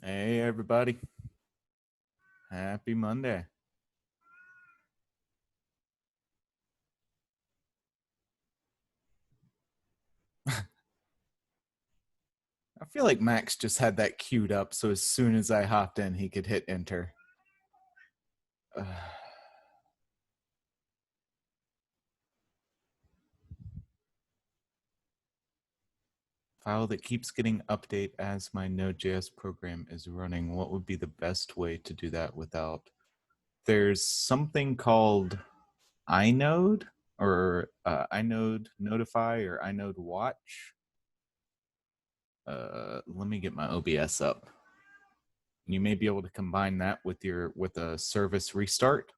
Hey, everybody. Happy Monday. I feel like Max just had that queued up, so as soon as I hopped in, he could hit enter. File that keeps getting update as my Node.js program is running. What would be the best way to do that without? There's something called inode or inode notify or inode watch. Let me get my OBS up. You may be able to combine that with a service restart.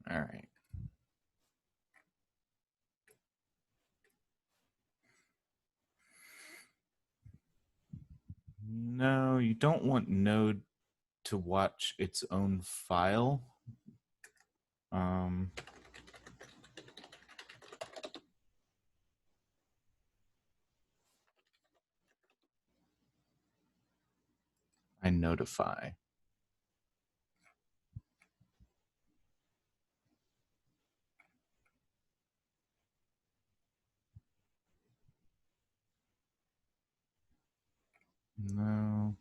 All right. No, you don't want Node to watch its own file. I notify. No.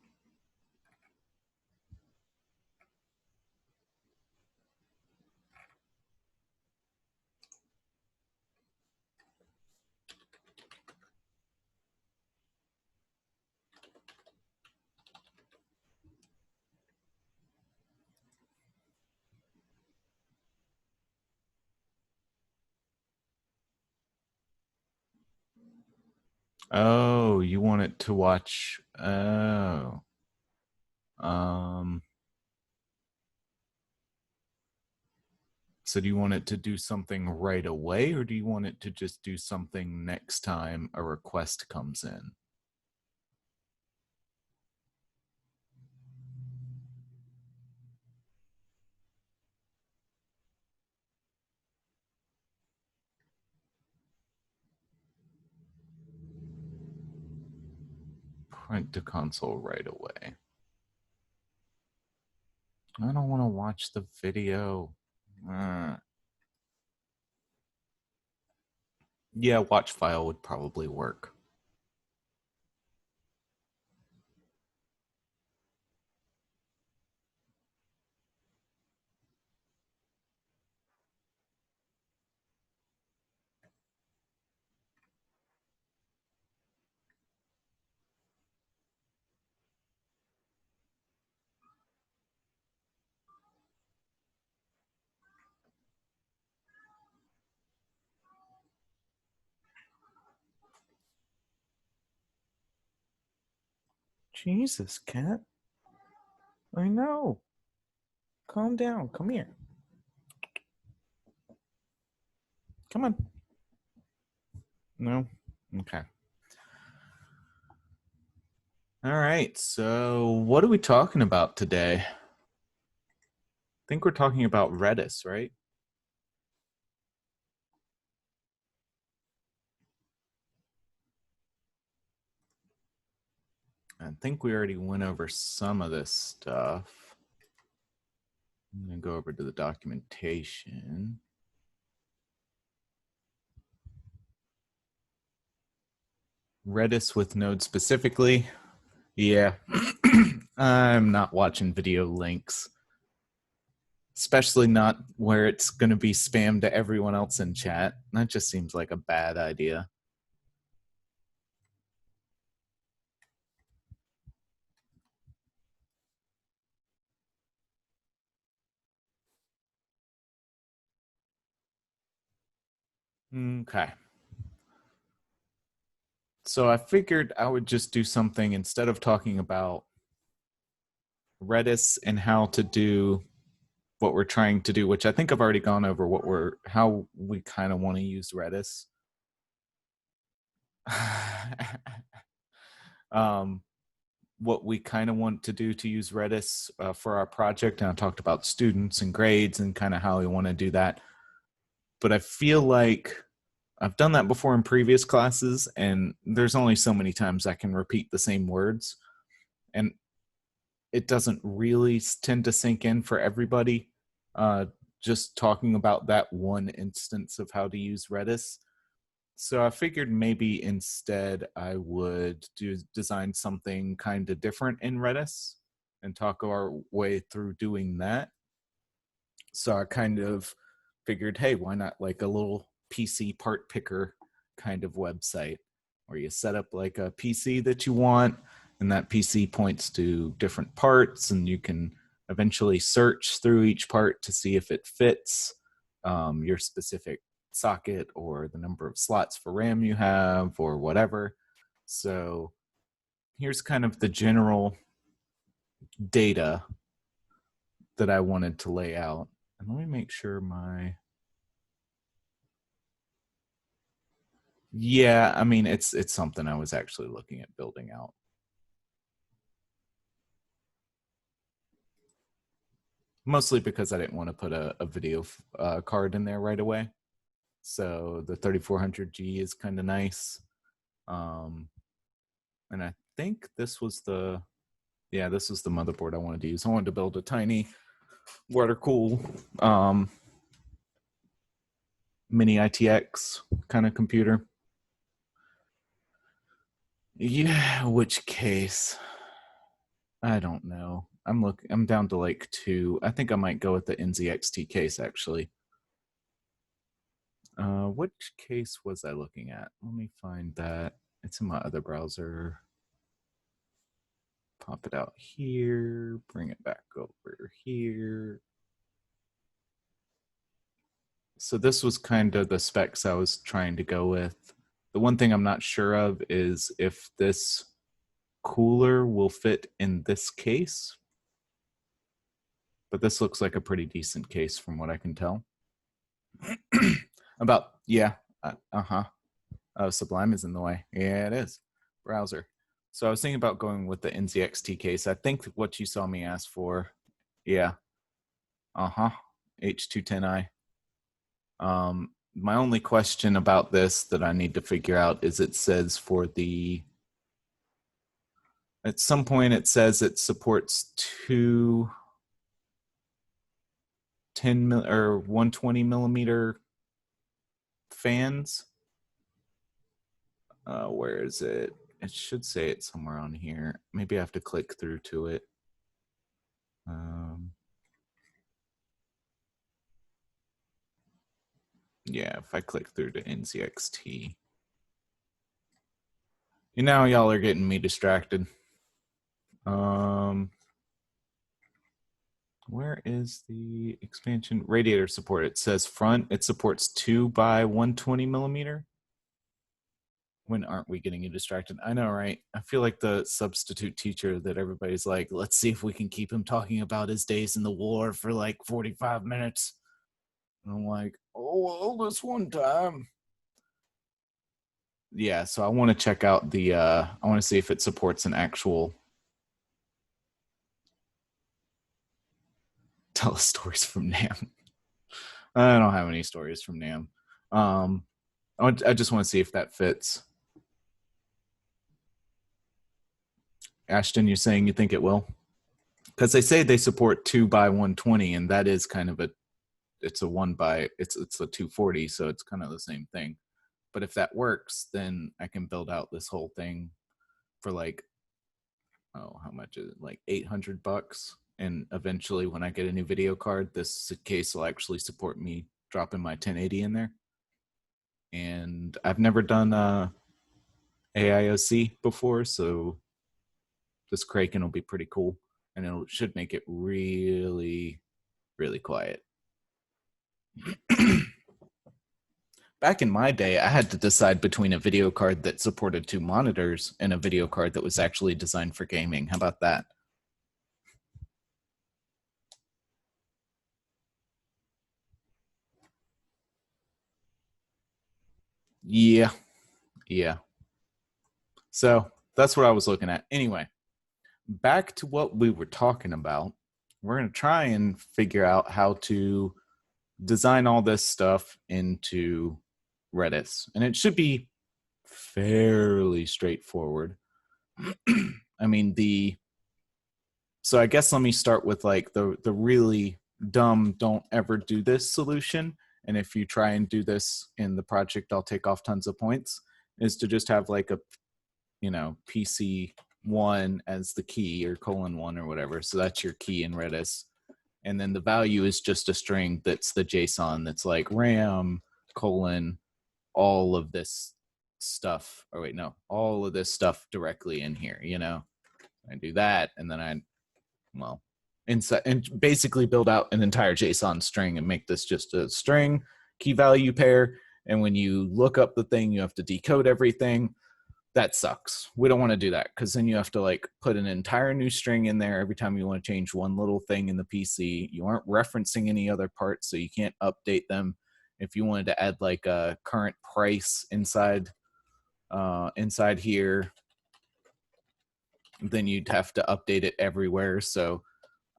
Oh, you want it to watch. Oh. So do you want it to do something right away, or do you want it to just do something next time a request comes in? Print to console right away. I don't want to watch the video. Yeah, watch file would probably work. Jesus, cat. I know. Calm down. Come here. Come on. No? Okay. All right. So, what are we talking about today? I think we're talking about Redis, right? I think we already went over some of this stuff. I'm going to go over to the documentation. Redis with Node specifically. Yeah. I'm not watching video links, especially not where it's going to be spammed to everyone else in chat. That just seems like a bad idea. Okay. So I figured I would just do something instead of talking about Redis and how to do what we're trying to do, which I think I've already gone over how we kind of want to use Redis. What we kind of want to do to use Redis for our project. And I talked about students and grades and kind of how we want to do that. But I feel like I've done that before in previous classes, and there's only so many times I can repeat the same words. And it doesn't really tend to sink in for everybody. Just talking about that one instance of how to use Redis. So I figured maybe instead I would design something kind of different in Redis and talk our way through doing that. So I kind of figured, hey, why not like a little PC part picker kind of website where you set up like a PC that you want, and that PC points to different parts, and you can eventually search through each part to see if it fits your specific socket or the number of slots for RAM you have or whatever. So here's kind of the general data that I wanted to lay out. And let me make sure yeah, I mean, it's something I was actually looking at building out. Mostly because I didn't want to put a video card in there right away. So the 3400G is kind of nice. And I think this was the motherboard I wanted to use. I wanted to build a tiny water cool mini ITX kind of computer. Yeah, which case? I don't know. I'm down to like 2. I think I might go with the NZXT case actually. Which case was I looking at? Let me find that. It's in my other browser. Pop it out here, bring it back over here. So this was kind of the specs I was trying to go with. The one thing I'm not sure of is if this cooler will fit in this case. But this looks like a pretty decent case from what I can tell. Oh, Sublime is in the way. Yeah, it is. Browser. So I was thinking about going with the NZXT case. I think what you saw me ask for. Yeah. H210i. My only question about this that I need to figure out is it says at some point it says it supports 2 120 millimeter fans. Where is it? It should say it somewhere on here. Maybe I have to click through to it. Yeah, if I click through to NZXT. Y'all are getting me distracted. Where is the expansion? Radiator support. It says front. It supports 2 by 120 millimeter. When aren't we getting you distracted? I know, right? I feel like the substitute teacher that everybody's like, let's see if we can keep him talking about his days in the war for like 45 minutes. And I'm like, oh, well, this one time. Yeah, so I want to check out I want to see if it supports an actual tell us stories from NAM. I don't have any stories from NAM. I just want to see if that fits. Ashton, you're saying you think it will? Because they say they support 2 by 120, and that is kind of it's a 240, so it's kind of the same thing. But if that works, then I can build out this whole thing for like, how much is it? Like $800. And eventually when I get a new video card, this case will actually support me dropping my 1080 in there. And I've never done AIOC before, so this Kraken will be pretty cool, and it should make it really, really quiet. Back in my day, I had to decide between a video card that supported 2 monitors and a video card that was actually designed for gaming. How about that? Yeah. So that's what I was looking at. Anyway, back to what we were talking about. We're going to try and figure out how to design all this stuff into Redis. And it should be fairly straightforward. I mean, so I guess let me start with like the really dumb don't ever do this solution. And if you try and do this in the project, I'll take off tons of points, is to just have like a, PC1 as the key, or :1 or whatever. So that's your key in Redis. And then the value is just a string that's the JSON that's like RAM : all of this stuff. Or wait, no, all of this stuff directly in here, I do that, and then inside, and basically build out an entire JSON string and make this just a string key value pair. And when you look up the thing, you have to decode everything. That sucks. We don't want to do that, because then you have to like put an entire new string in there every time you want to change one little thing in the PC. You aren't referencing any other parts, so you can't update them. If you wanted to add like a current price inside here, then you'd have to update it everywhere. So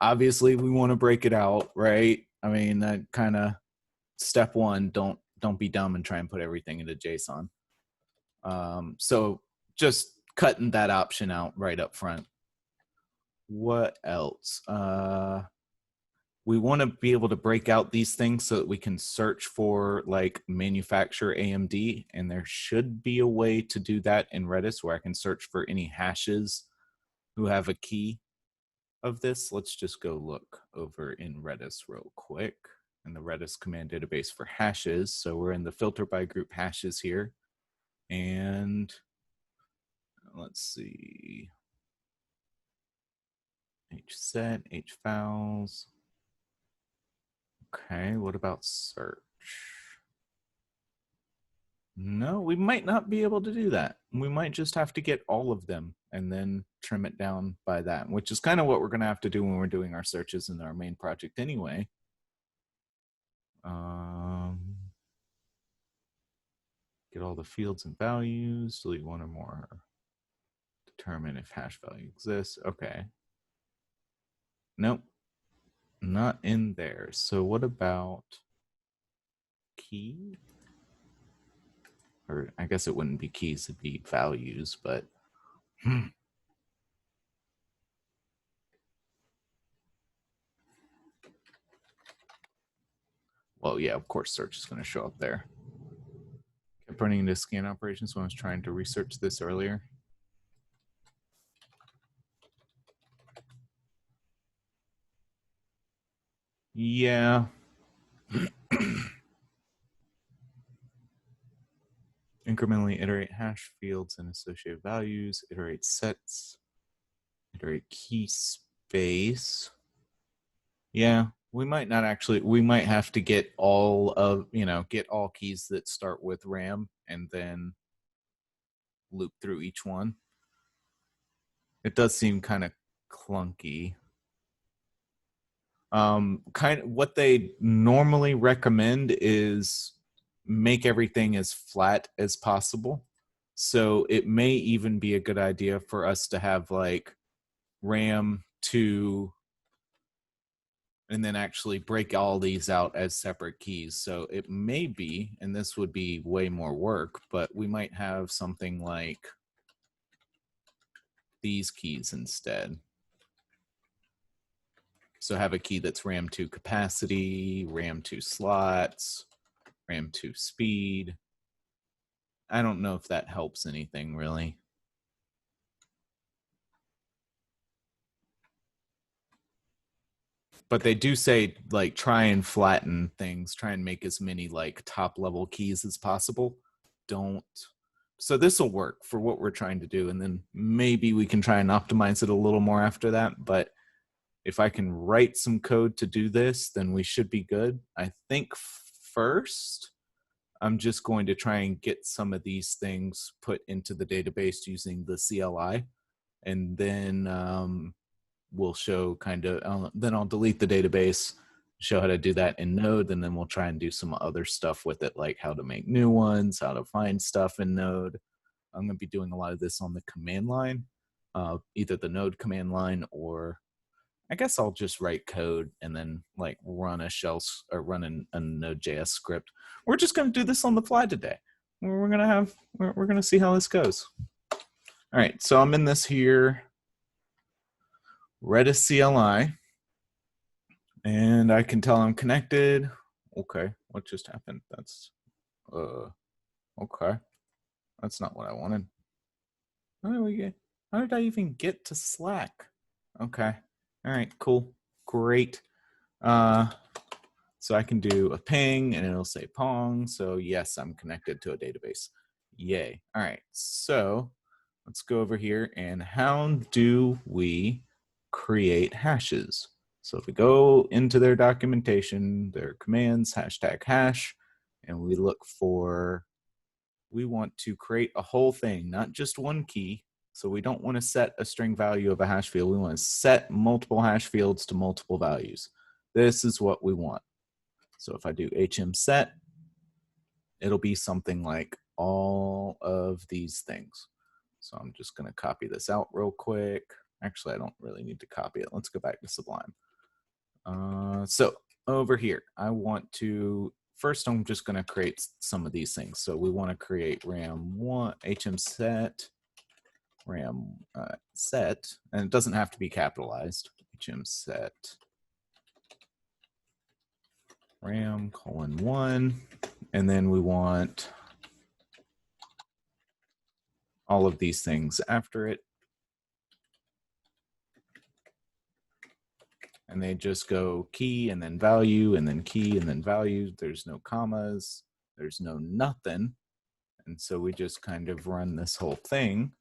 obviously we want to break it out, right? I mean, that kind of step one, don't be dumb and try and put everything into JSON. So just cutting that option out right up front. What else? We want to be able to break out these things so that we can search for like manufacturer AMD, and there should be a way to do that in Redis where I can search for any hashes who have a key of this. Let's just go look over in Redis real quick in the Redis command database for hashes. So we're in the filter by group hashes here, and let's see, hset, hfiles. Okay, what about search? No, we might not be able to do that. We might just have to get all of them and then trim it down by that, which is kind of what we're going to have to do when we're doing our searches in our main project anyway. Get all the fields and values, delete one or more, determine if hash value exists. Okay. Nope, not in there. So what about key? Or I guess it wouldn't be keys, it'd be values, but well, yeah, of course search is going to show up there. Kept running into scan operations when I was trying to research this earlier. Yeah. Incrementally iterate hash fields and associated values, iterate sets, iterate key space. Yeah, we might not actually, we might have to get all of, get all keys that start with RAM and then loop through each one. It does seem kind of clunky. Kind of what they normally recommend is make everything as flat as possible. So it may even be a good idea for us to have like RAM 2 and then actually break all these out as separate keys. So it may be, and this would be way more work, but we might have something like these keys instead. So have a key that's RAM 2 capacity, RAM 2 slots, RAM 2 speed. I don't know if that helps anything really. But they do say like try and flatten things, try and make as many like top level keys as possible. Don't. So this will work for what we're trying to do, and then maybe we can try and optimize it a little more after that. But if I can write some code to do this, then we should be good. I think first I'm just going to try and get some of these things put into the database using the CLI, and then we'll show then I'll delete the database, show how to do that in Node, and then we'll try and do some other stuff with it, like how to make new ones, how to find stuff in Node. I'm going to be doing a lot of this on the command line, either the Node command line, or I guess I'll just write code and then like run a shell or run a Node.js script. We're just going to do this on the fly today. We're going to see how this goes. All right, so I'm in this here Redis CLI, and I can tell I'm connected. Okay, what just happened? That's okay. That's not what I wanted. How did I even get to Slack? Okay. All right, cool. Great. So I can do a ping and it'll say Pong. So yes, I'm connected to a database. Yay. All right, so let's go over here and how do we create hashes? So if we go into their documentation, their commands, #hash, and we look for, we want to create a whole thing, not just one key. So we don't want to set a string value of a hash field. We want to set multiple hash fields to multiple values. This is what we want. So if I do set, it'll be something like all of these things. So I'm just going to copy this out real quick. Actually, I don't really need to copy it. Let's go back to Sublime. So over here, I want to, first I'm just going to create some of these things. So we want to create ram1 set, ram set, and it doesn't have to be capitalized. Set ram:1, and then we want all of these things after it. And they just go key and then value and then key and then value. There's no commas, there's no nothing. And so we just kind of run this whole thing.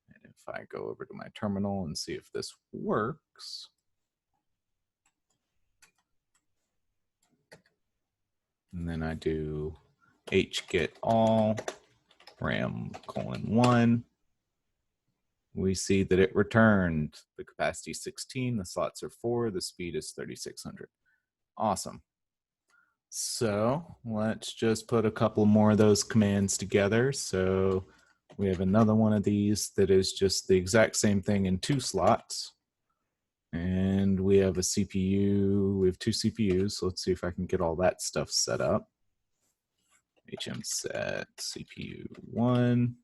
And if I go over to my terminal and see if this works, and then I do get all ram:1, we see that it returned the capacity 16, the slots are 4, the speed is 3600. Awesome. So let's just put a couple more of those commands together. So we have another one of these that is just the exact same thing in 2 slots. And we have a CPU, we have 2 CPUs. So let's see if I can get all that stuff set up. set CPU1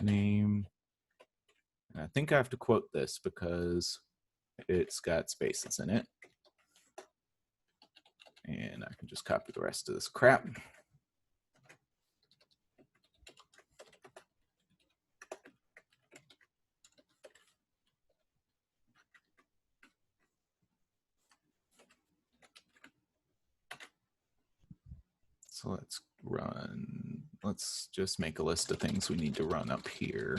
name. And I think I have to quote this because it's got spaces in it. And I can just copy the rest of this crap. So let's just make a list of things we need to run up here.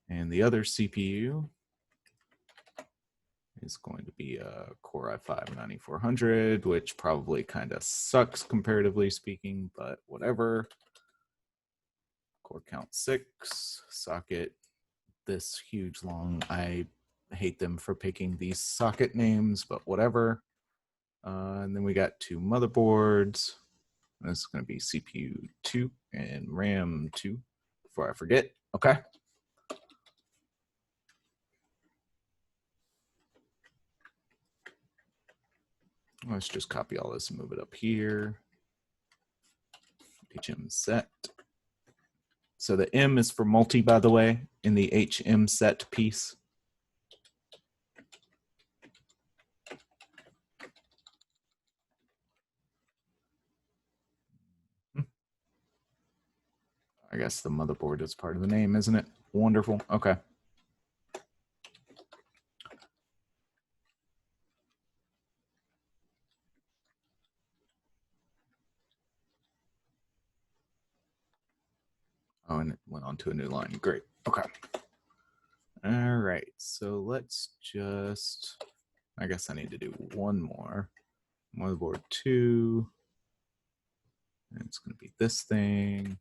And the other CPU is going to be a Core i5-9400, which probably kind of sucks comparatively speaking, but whatever. Core count 6, socket this huge long. I hate them for picking these socket names, but whatever. And then we got 2 motherboards. This is going to be CPU 2 and RAM 2 before I forget. Okay. Let's just copy all this and move it up here. set. So the M is for multi, by the way, in the set piece. I guess the motherboard is part of the name, isn't it? Wonderful. Okay. Oh, and it went on to a new line. Great. Okay. All right. So let's just, I guess I need to do one more. motherboard 2, and it's going to be this thing.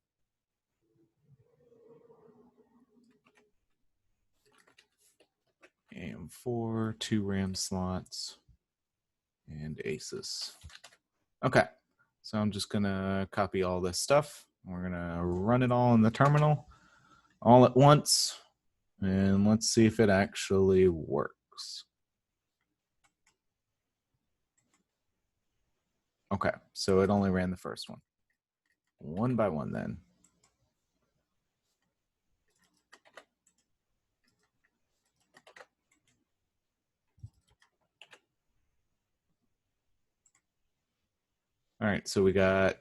AM4, 2 RAM slots, and ASUS. Okay, so I'm just gonna copy all this stuff. We're gonna run it all in the terminal all at once, and let's see if it actually works. Okay, so it only ran the first one. One by one then. All right, so we got,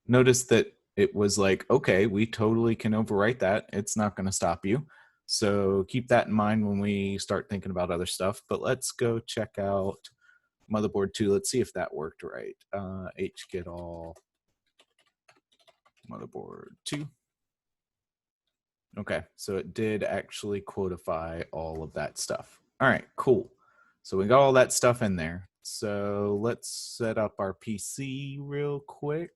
notice that it was like, okay, we totally can overwrite that. It's not going to stop you. So keep that in mind when we start thinking about other stuff. But let's go check out motherboard 2. Let's see if that worked right. Get all motherboard 2. Okay, so it did actually quotify all of that stuff. All right, cool. So we got all that stuff in there. So let's set up our PC real quick.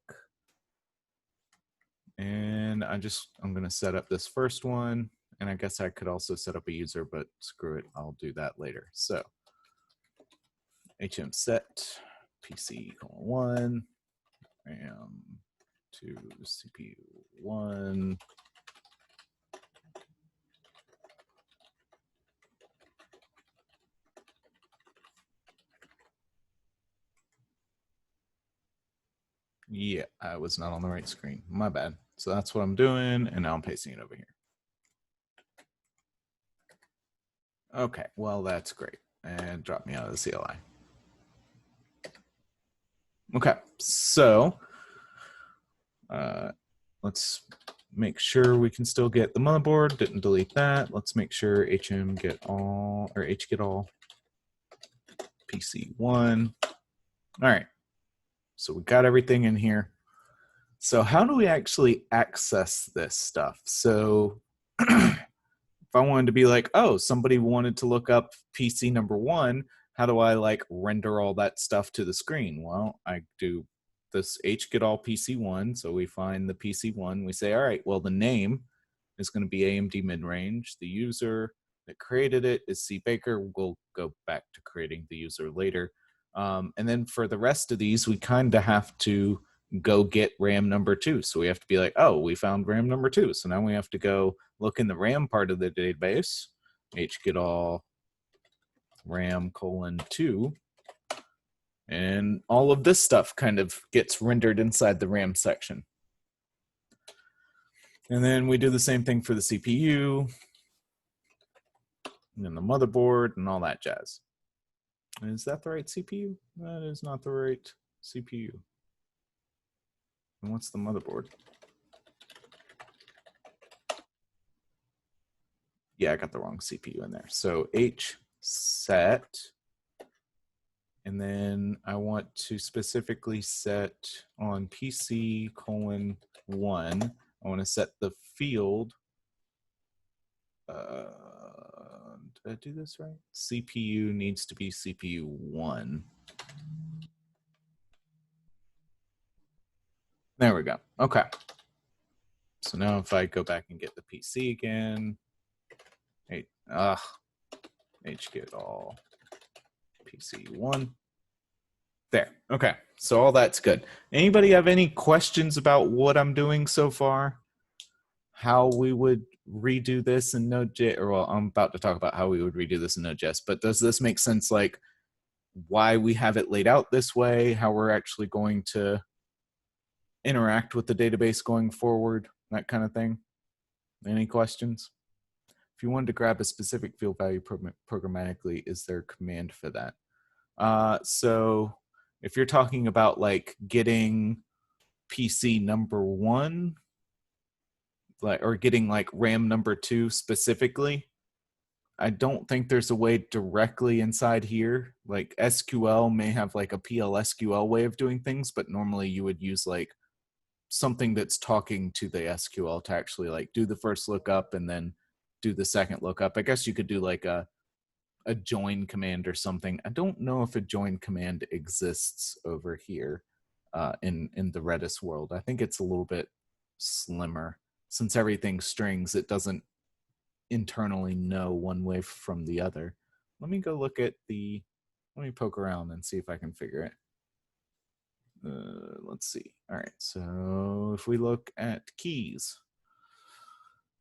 And I'm going to set up this first one. And I guess I could also set up a user, but screw it. I'll do that later. So HM set PC 1, RAM 2, CPU 1. Yeah, I was not on the right screen. My bad. So that's what I'm doing, and now I'm pasting it over here. Okay, well, that's great. And drop me out of the CLI. Okay, so let's make sure we can still get the motherboard. Didn't delete that. Let's make sure HM get all, or H get all PC 1. All right, so we got everything in here. So how do we actually access this stuff? So if I wanted to be like, oh, somebody wanted to look up PC number 1, how do I like render all that stuff to the screen? Well, I do this get all PC 1. So we find the PC 1. We say, all right, well, the name is going to be AMD mid-range. The user that created it is C Baker. We'll go back to creating the user later. And then for the rest of these, we kind of have to go get RAM number 2. So we have to be like, oh, we found RAM number 2. So now we have to go look in the RAM part of the database, get all RAM :2. And all of this stuff kind of gets rendered inside the RAM section. And then we do the same thing for the CPU and then the motherboard and all that jazz. Is that the right CPU? That is not the right CPU. And what's the motherboard? Yeah, I got the wrong CPU in there. So H set, and then I want to specifically set on PC :1. I want to set the field. Did I do this right? CPU needs to be CPU 1. There we go. Okay. So now if I go back and get the PC again, get all PC 1. There. Okay. So all that's good. Anybody have any questions about what I'm doing so far? How we would redo this in Node.js? Or well, I'm about to talk about how we would redo this in Node.js, but does this make sense? Like why we have it laid out this way, how we're actually going to interact with the database going forward, that kind of thing? Any questions? If you wanted to grab a specific field value programmatically, is there a command for that? So if you're talking about like getting PC number 1, like, or getting like RAM number 2 specifically, I don't think there's a way directly inside here. Like SQL may have like a PLSQL way of doing things, but normally you would use like something that's talking to the SQL to actually like do the first lookup and then do the second lookup. I guess you could do like a a join command or something. I don't know if a join command exists over here in the Redis world. I think it's a little bit slimmer. Since everything's strings, it doesn't internally know one way from the other. Let me go look at let me poke around and see if I can figure it. Let's see. All right, so if we look at keys,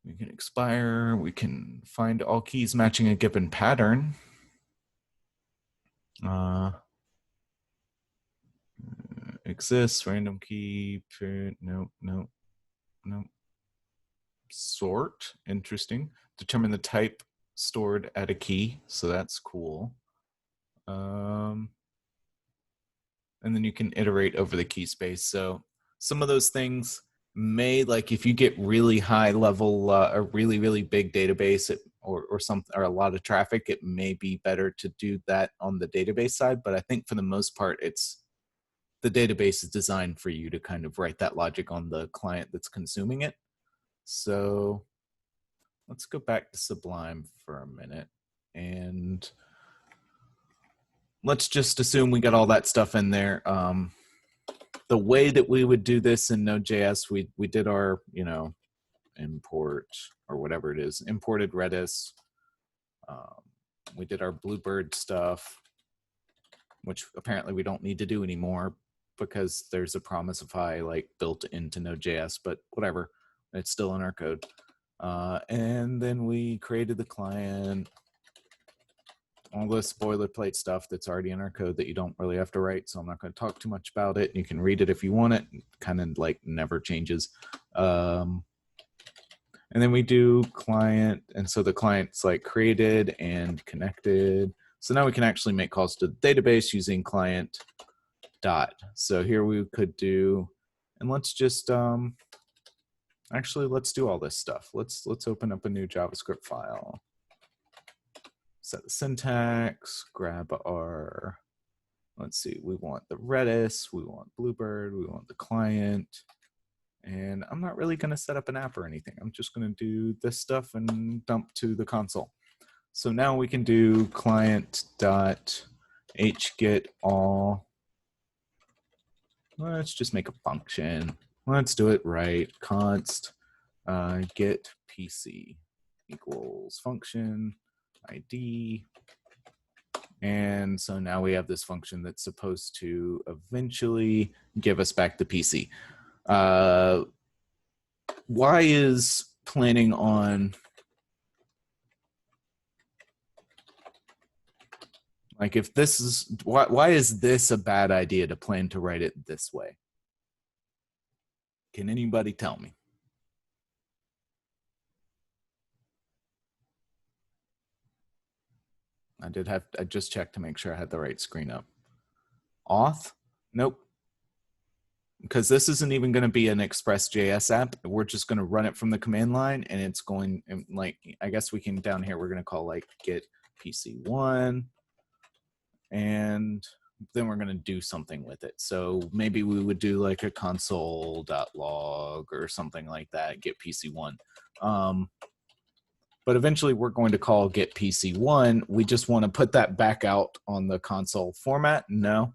we can expire, we can find all keys matching a given pattern. Exists, random key, nope. Sort, interesting. Determine the type stored at a key, so that's cool. And then you can iterate over the key space. So some of those things may, like if you get really high level, a really, really big database or something, or a lot of traffic, it may be better to do that on the database side. But I think for the most part, the database is designed for you to kind of write that logic on the client that's consuming it. So let's go back to Sublime for a minute and let's just assume we got all that stuff in there. The way that we would do this in Node.js, we did our, import or whatever it is, imported Redis. We did our Bluebird stuff, which apparently we don't need to do anymore because there's a Promisify like built into Node.js, but whatever, it's still in our code. And then we created the client, all this boilerplate stuff that's already in our code that you don't really have to write. So I'm not going to talk too much about it. You can read it if you want it. It kind of like never changes. And then we do client. And so the client's like created and connected. So now we can actually make calls to the database using client dot. So here we could do, and let's just, actually, let's do all this stuff. Let's open up a new JavaScript file. Set the syntax, grab our, let's see, we want the Redis, we want Bluebird, we want the client, and I'm not really gonna set up an app or anything. I'm just gonna do this stuff and dump to the console. So now we can do client.hget all. Let's just make a function. Let's do it right. Const get PC equals function ID. And so now we have this function that's supposed to eventually give us back the PC. Why is planning on, like if this is, why is this a bad idea to plan to write it this way? Can anybody tell me? I just checked to make sure I had the right screen up. Auth? Nope. Because this isn't even going to be an Express.js app. We're just going to run it from the command line and it's going, like, I guess we can, down here, we're going to call like get PC1 and then we're going to do something with it. So maybe we would do like a console.log or something like that, get PC1. But eventually we're going to call get PC1. We just want to put that back out on the console format? No.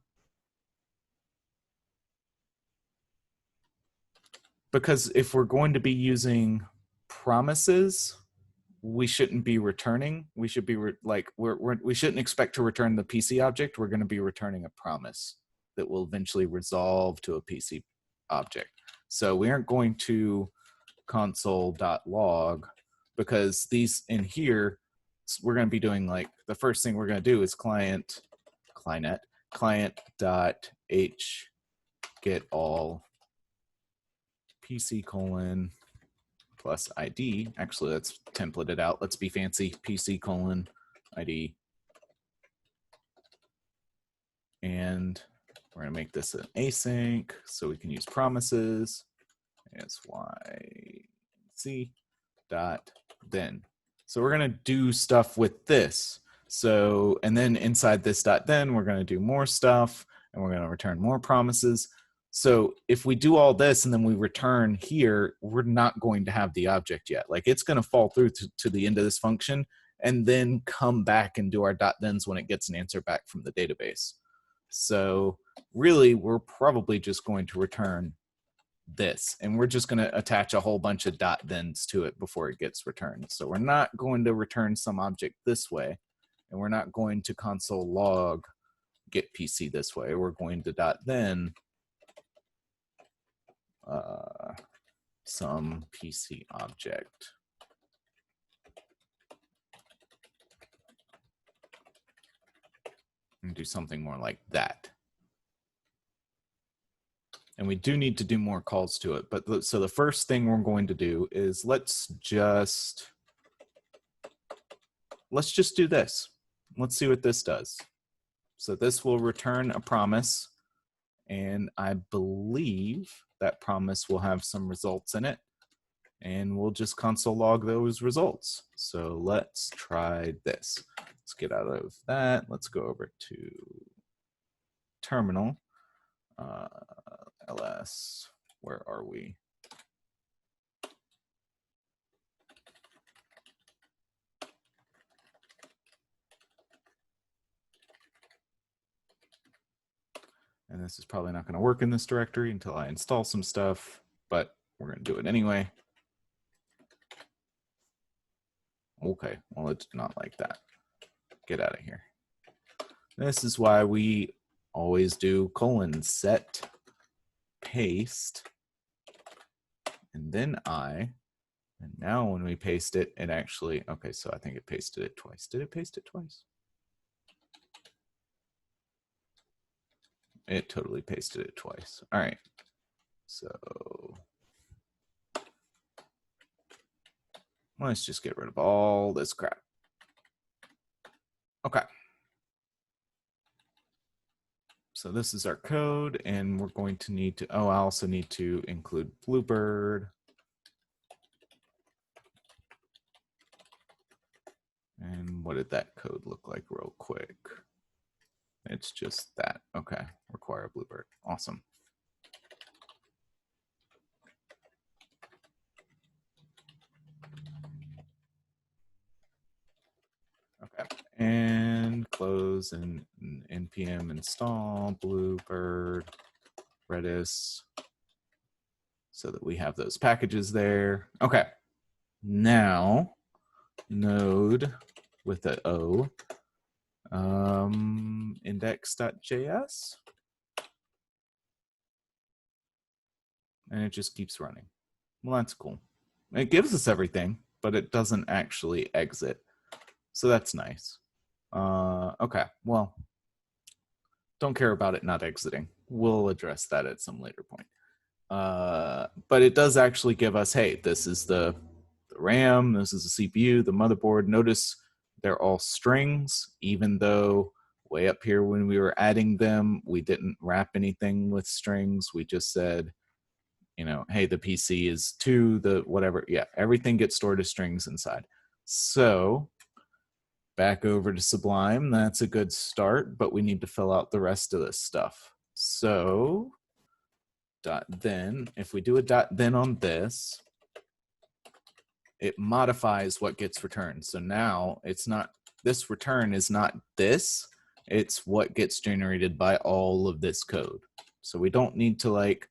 Because if we're going to be using promises, we shouldn't be returning. We should be we shouldn't expect to return the PC object. We're going to be returning a promise that will eventually resolve to a PC object. So we aren't going to console.log because these in here, we're going to be doing like, the first thing we're going to do is client dot.h get all PC colon plus ID. Actually, let's template it out. Let's be fancy. PC colon ID. And we're going to make this an async so we can use promises. SYC dot then. So we're going to do stuff with this. So, and then inside this dot then, we're going to do more stuff and we're going to return more promises. So if we do all this and then we return here, we're not going to have the object yet. Like it's going to fall through to the end of this function and then come back and do our .thens when it gets an answer back from the database. So really, we're probably just going to return this, and we're just going to attach a whole bunch of .thens to it before it gets returned. So we're not going to return some object this way, and we're not going to console log get PC this way. We're going to .then some PC object. And do something more like that. And we do need to do more calls to it. But so the first thing we're going to do is let's just do this. Let's see what this does. So this will return a promise, and I believe that promise will have some results in it, and we'll just console log those results. So let's try this. Let's get out of that. Let's go over to terminal. ls, where are we? And this is probably not going to work in this directory until I install some stuff, but we're going to do it anyway. Okay, well, it's not like that. Get out of here. This is why we always do : set paste and then I. And now when we paste it, it actually, okay, so I think it pasted it twice. Did it paste it twice? It totally pasted it twice. All right, so let's just get rid of all this crap. Okay. So this is our code, and we're going to need to, oh, I also need to include Bluebird. And what did that code look like real quick? It's just that. Okay, require Bluebird. Awesome. Okay, and close and npm install Bluebird Redis so that we have those packages there. Okay, now node with the O, index.js, and it just keeps running. Well, that's cool. It gives us everything, but it doesn't actually exit. So that's nice. Okay, well, don't care about it not exiting. We'll address that at some later point. But it does actually give us, hey, this is the RAM, this is the CPU, the motherboard. Notice they're all strings, even though way up here when we were adding them, we didn't wrap anything with strings. We just said, you know, hey, the PC is 2, the whatever. Yeah, everything gets stored as strings inside. So back over to Sublime, that's a good start, but we need to fill out the rest of this stuff. So .then, if we do a .then on this, it modifies what gets returned. So now it's not, this return is not this, it's what gets generated by all of this code. So we don't need to like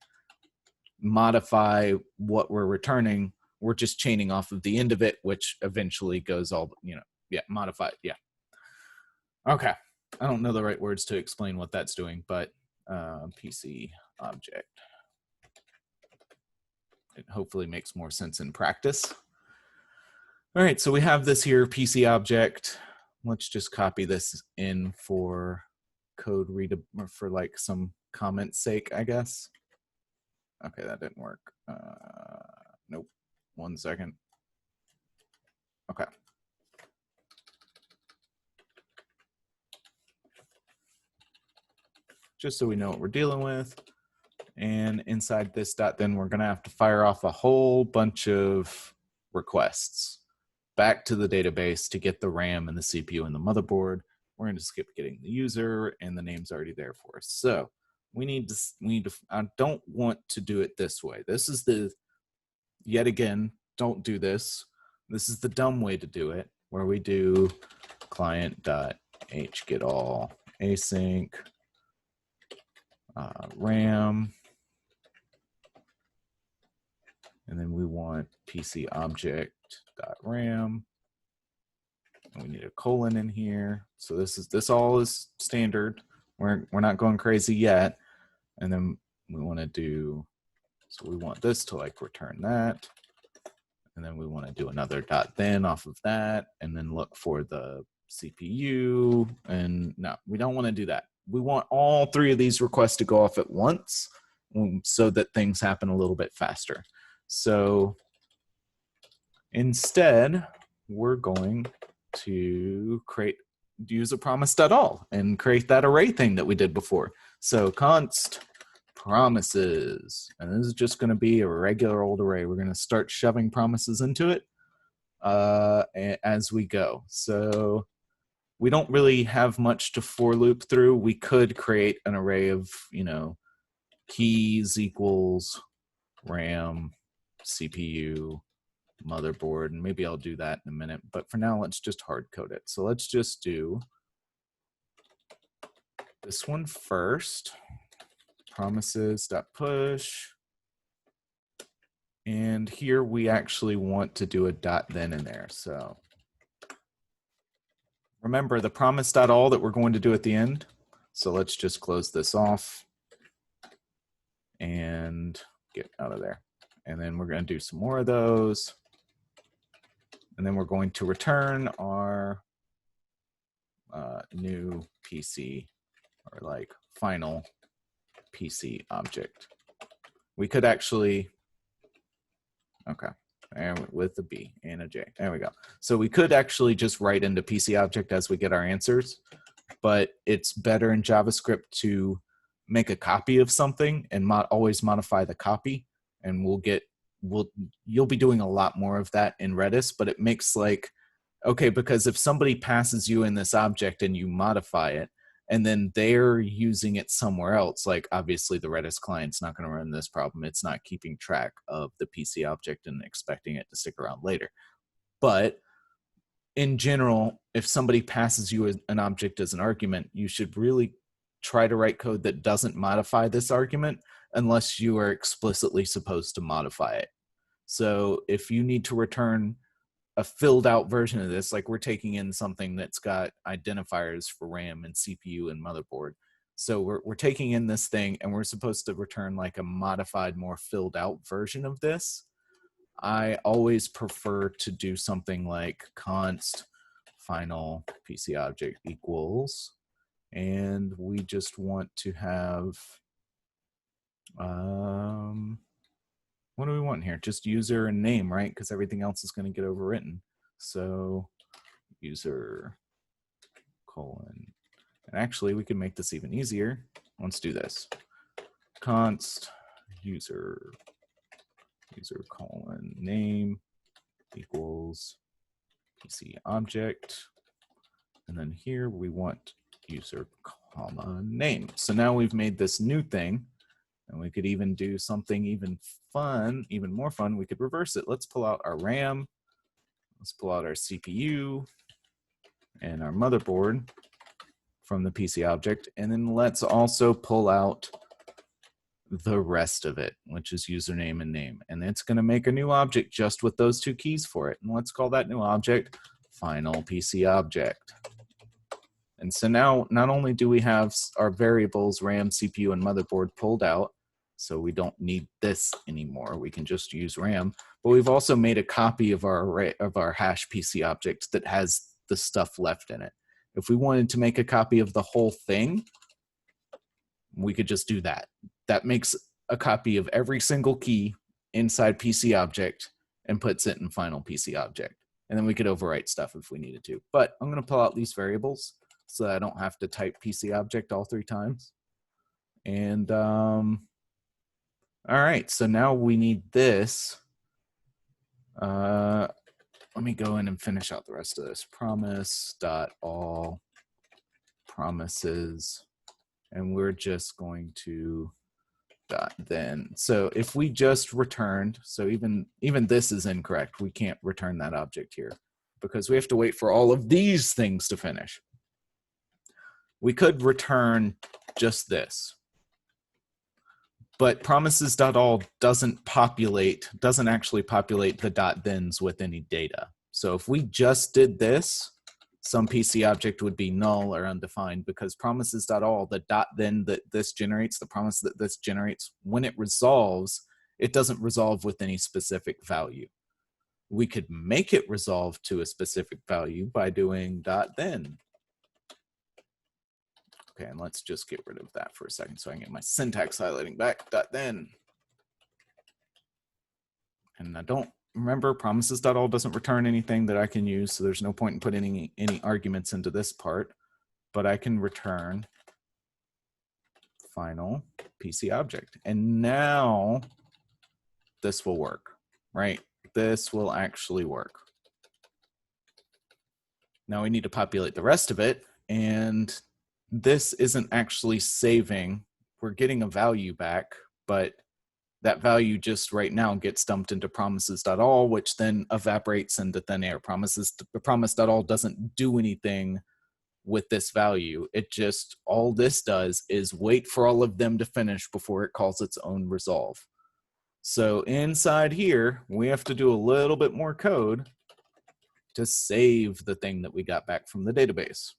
modify what we're returning. We're just chaining off of the end of it, which eventually goes all, you know, yeah, modify, yeah. Okay, I don't know the right words to explain what that's doing, but PC object. It hopefully makes more sense in practice. All right, so we have this here, PC object. Let's just copy this in for code read for like some comment's sake, I guess. Okay, that didn't work. Nope, 1 second. Okay. Just so we know what we're dealing with. And inside this .then, we're gonna have to fire off a whole bunch of requests back to the database to get the RAM and the CPU and the motherboard. We're gonna skip getting the user, and the name's already there for us. So we need to, I don't want to do it this way. This is the, yet again, don't do this. This is the dumb way to do it. where we do client.hgetAll async RAM, and then we want PC object.ram. And we need a colon in here. So this all is standard. We're not going crazy yet. And then we want to do, so we want this to like return that. And then we want to do another .then off of that, and then look for the CPU. And no, we don't want to do that. We want all three of these requests to go off at once so that things happen a little bit faster. So instead, we're going to use a promise.all and create that array thing that we did before. So const promises, and this is just going to be a regular old array. We're going to start shoving promises into it as we go. So we don't really have much to for loop through. We could create an array of, keys equals RAM, CPU, motherboard, and maybe I'll do that in a minute. But for now, let's just hard code it. So let's just do this one first. Promises.push. And here we actually want to do a .then in there. So remember the promise.all that we're going to do at the end. So let's just close this off and get out of there. And then we're going to do some more of those. And then we're going to return our new PC, or like final PC object. We could actually, okay, and with a B and a J, there we go. So we could actually just write into PC object as we get our answers, but it's better in JavaScript to make a copy of something and always modify the copy. And you'll be doing a lot more of that in Redis, but it makes like, okay, because if somebody passes you in this object and you modify it, and then they're using it somewhere else, like obviously the Redis client's not going to run this problem. It's not keeping track of the PC object and expecting it to stick around later. But in general, if somebody passes you an object as an argument, you should really try to write code that doesn't modify this argument unless you are explicitly supposed to modify it. So if you need to return a filled out version of this, like we're taking in something that's got identifiers for RAM and CPU and motherboard. So we're taking in this thing and we're supposed to return like a modified, more filled out version of this. I always prefer to do something like const final PC object equals, and we just want to have, what do we want here? Just user and name, right? Because everything else is going to get overwritten. So user colon, and actually we can make this even easier. Let's do this. Const user colon name equals PC object. And then here we want user comma name. So now we've made this new thing. And we could even do something even more fun. We could reverse it. Let's pull out our RAM. Let's pull out our CPU and our motherboard from the PC object. And then let's also pull out the rest of it, which is username and name. And it's going to make a new object just with those two keys for it. And let's call that new object final PC object. And so now not only do we have our variables RAM, CPU, and motherboard pulled out, so we don't need this anymore. We can just use RAM. But we've also made a copy of our array, of our hash PC object that has the stuff left in it. If we wanted to make a copy of the whole thing, we could just do that. That makes a copy of every single key inside PC object and puts it in final PC object. And then we could overwrite stuff if we needed to. But I'm going to pull out these variables so that I don't have to type PC object all 3 times. And all right, so now we need this. Let me go in and finish out the rest of this. Promise.all promises, and we're just going to .then. So if we just returned, so even this is incorrect. We can't return that object here. because we have to wait for all of these things to finish. We could return just this. But promises.all doesn't actually populate the .thens with any data. So if we just did this, some PC object would be null or undefined, because promises.all, the .then that this generates, the promise that this generates, when it resolves, it doesn't resolve with any specific value. We could make it resolve to a specific value by doing .then. Okay, and let's just get rid of that for a second so I can get my syntax highlighting back. .then. And I don't remember, promises.all doesn't return anything that I can use, so there's no point in putting any arguments into this part, but I can return final PC object. And now this will work, right? This will actually work. Now we need to populate the rest of it, and this isn't actually saving. We're getting a value back, but that value just right now gets dumped into promises.all, which then evaporates into thin air. Promise.all doesn't do anything with this value. It just, all this does is wait for all of them to finish before it calls its own resolve. So inside here, we have to do a little bit more code to save the thing that we got back from the database.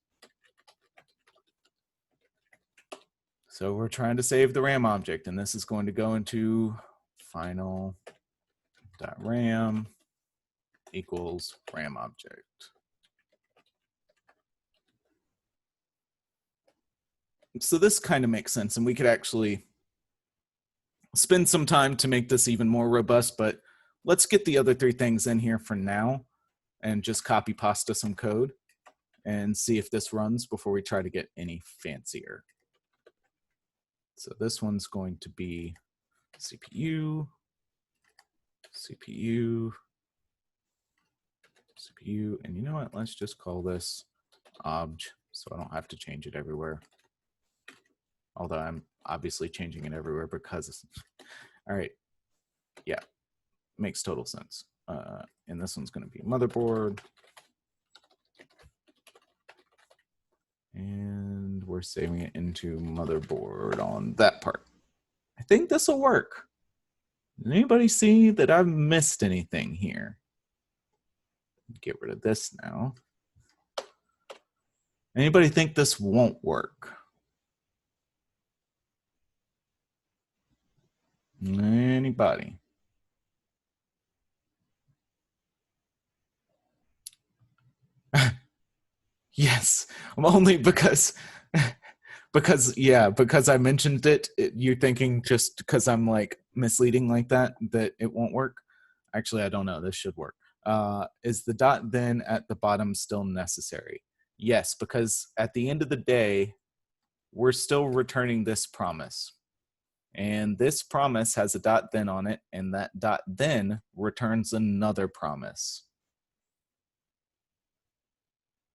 So we're trying to save the RAM object, and this is going to go into final.ram equals RAM object. So this kind of makes sense, and we could actually spend some time to make this even more robust, but let's get the other three things in here for now and just copy pasta some code and see if this runs before we try to get any fancier. So this one's going to be CPU, CPU, CPU, and you know what? Let's just call this obj so I don't have to change it everywhere. Although I'm obviously changing it everywhere because, all right, yeah, makes total sense. And this one's going to be motherboard. And we're saving it into motherboard on that part. I think this will work. Did anybody see that I've missed anything here? Get rid of this now. Anybody think this won't work? Anybody? Yes, only because I mentioned it, you're thinking just because I'm like misleading like that it won't work. Actually, I don't know. This should work. Is the .then at the bottom still necessary? Yes, because at the end of the day, we're still returning this promise. And this promise has a .then on it, and that .then returns another promise.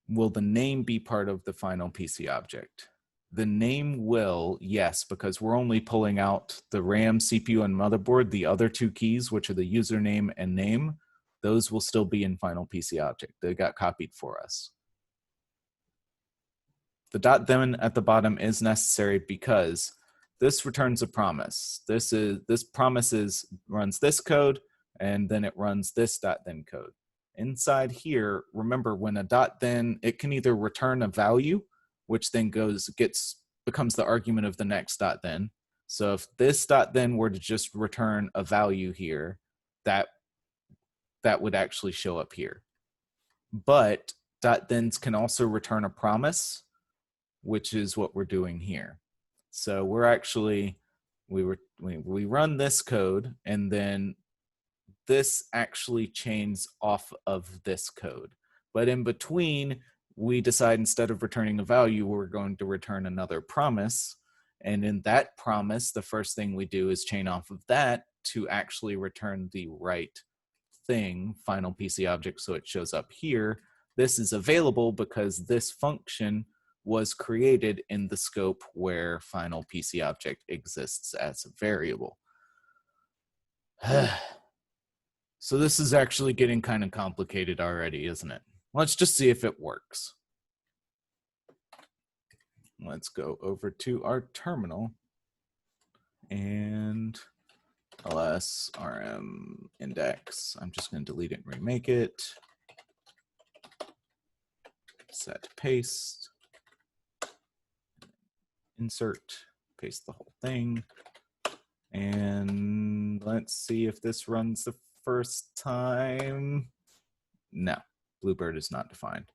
Will the name be part of the final PC object? The name will, yes, because we're only pulling out the RAM, CPU, and motherboard. The other two keys, which are the username and name, those will still be in final PC object. They got copied for us. The .then at the bottom is necessary because this returns a promise. This promise runs this code, and then it runs this .then code. Inside here, remember, when a .then, it can either return a value, which then becomes the argument of the next .then. So if this .then were to just return a value here, that would actually show up here. But .thens can also return a promise, which is what we're doing here. So we're actually, we run this code, and then this actually chains off of this code. But in between, we decide instead of returning a value, we're going to return another promise. And in that promise, the first thing we do is chain off of that to actually return the right thing, final PC object, so it shows up here. This is available because this function was created in the scope where final PC object exists as a variable. So this is actually getting kind of complicated already, isn't it? Let's just see if it works. Let's go over to our terminal and ls rm index. I'm just going to delete it and remake it. Set paste. Insert. Paste the whole thing. And let's see if this runs the first time. No, Bluebird is not defined.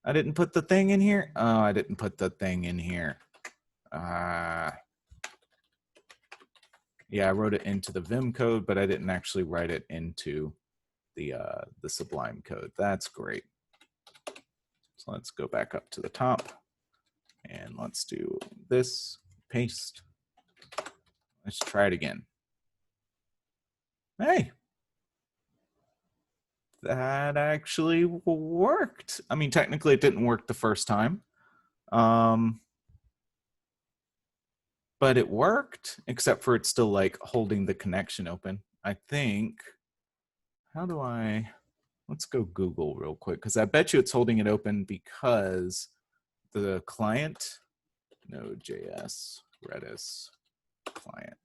I didn't put the thing in here. Oh, I didn't put the thing in here. Yeah, I wrote it into the Vim code, but I didn't actually write it into the Sublime code. That's great. So let's go back up to the top and let's do this, paste. Let's try it again. Hey, that actually worked. I mean, technically it didn't work the first time. But it worked, except for it's still like holding the connection open. I think, how do I, let's go Google real quick, because I bet you it's holding it open because the client, Node.js, Redis client.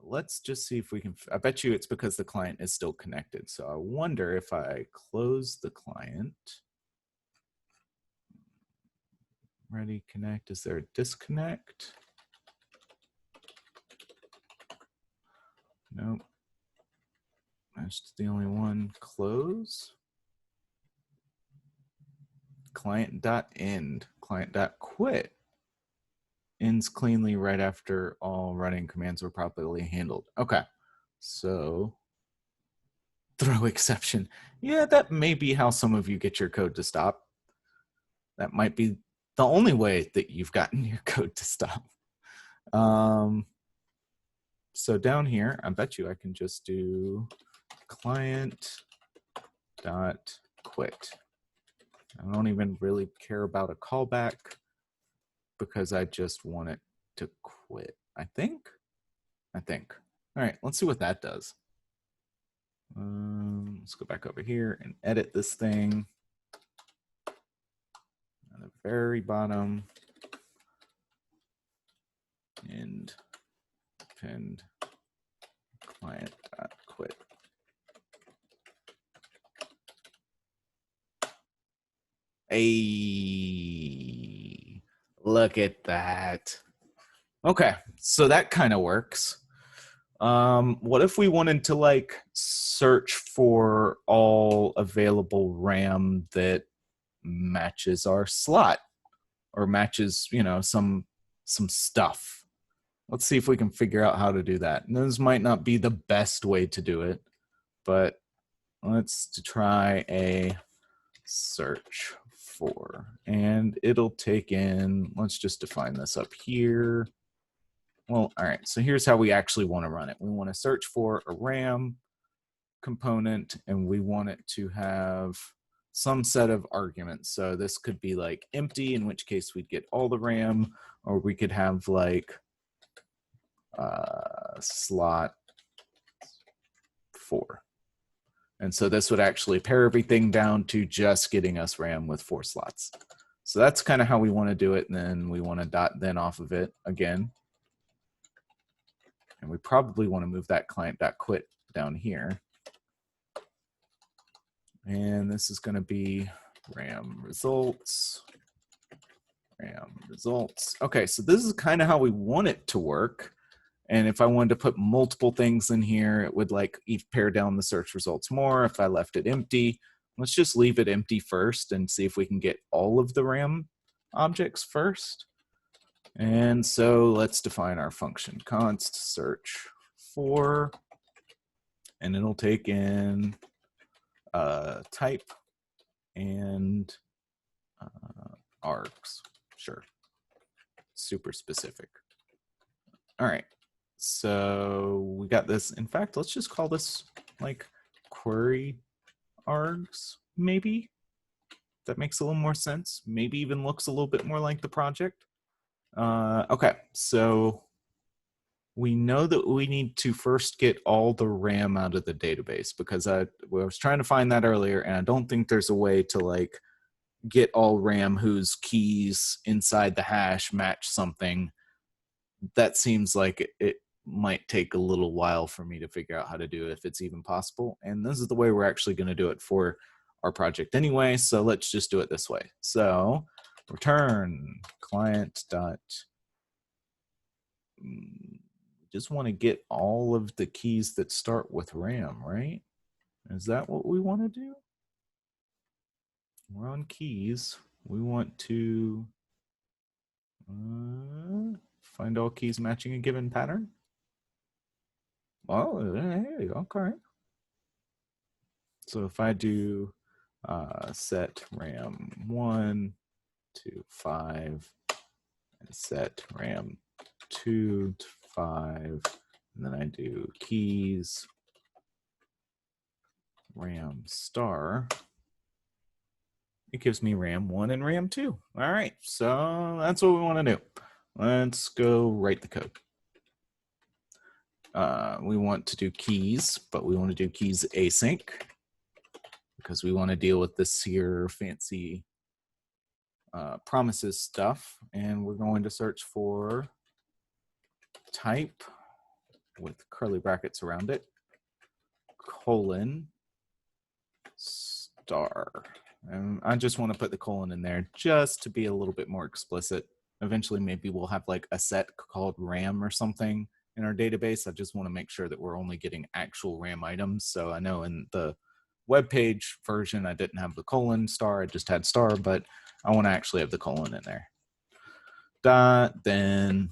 Let's just see if we can, I bet you it's because the client is still connected. So I wonder if I close the client, ready, connect, is there a disconnect? Nope. That's the only one. Close. Client.end. Client.quit. Ends cleanly right after all running commands were properly handled. Okay. So throw exception. Yeah, that may be how some of you get your code to stop. That might be the only way that you've gotten your code to stop. So down here, I bet you I can just do client.quit. I don't even really care about a callback because I just want it to quit. I think. All right, let's see what that does. Let's go back over here and edit this thing. At the very bottom. And append client.quit. Hey, look at that. Okay, so that kind of works. What if we wanted to like search for all available RAM that matches our slot or matches, you know, some stuff? Let's see if we can figure out how to do that. And this might not be the best way to do it, but let's try a search for, and it'll take in, let's just define this up here. Well, all right, so here's how we actually want to run it. We want to search for a RAM component, and we want it to have some set of arguments. So this could be like empty, in which case we'd get all the RAM, or we could have like slot 4. And so this would actually pare everything down to just getting us RAM with 4 slots. So that's kind of how we want to do it. And then we want to dot then off of it again. And we probably want to move that client.quit down here. And this is going to be RAM results. RAM results. Okay, so this is kind of how we want it to work. And if I wanted to put multiple things in here, it would like pare down the search results more. If I left it empty, let's just leave it empty first and see if we can get all of the RAM objects first. And so let's define our function const search for, and it'll take in type and args. Sure. Super specific. All right. So we got this. In fact, let's just call this like query args, maybe. That makes a little more sense. Maybe even looks a little bit more like the project. Okay, so we know that we need to first get all the RAM out of the database, because I was trying to find that earlier, and I don't think there's a way to like get all RAM whose keys inside the hash match something. That seems like it might take a little while for me to figure out how to do it, if it's even possible. And this is the way we're actually going to do it for our project anyway, so let's just do it this way. So return client dot, just want to get all of the keys that start with RAM, right? Is that what we want to do? We're on keys. We want to find all keys matching a given pattern. Oh, hey, okay. So if I do set RAM 1 to 5 and set RAM 2 to 5, and then I do keys RAM star, it gives me RAM 1 and RAM 2. All right, so that's what we want to do. Let's go write the code. We want to do keys, but we want to do keys async, because we want to deal with this here fancy promises stuff. And we're going to search for type with curly brackets around it, colon, star. And I just want to put the colon in there just to be a little bit more explicit. Eventually, maybe we'll have like a set called RAM or something in our database. I just want to make sure that we're only getting actual RAM items. So I know in the web page version, I didn't have the colon star, I just had star, but I want to actually have the colon in there. Dot, then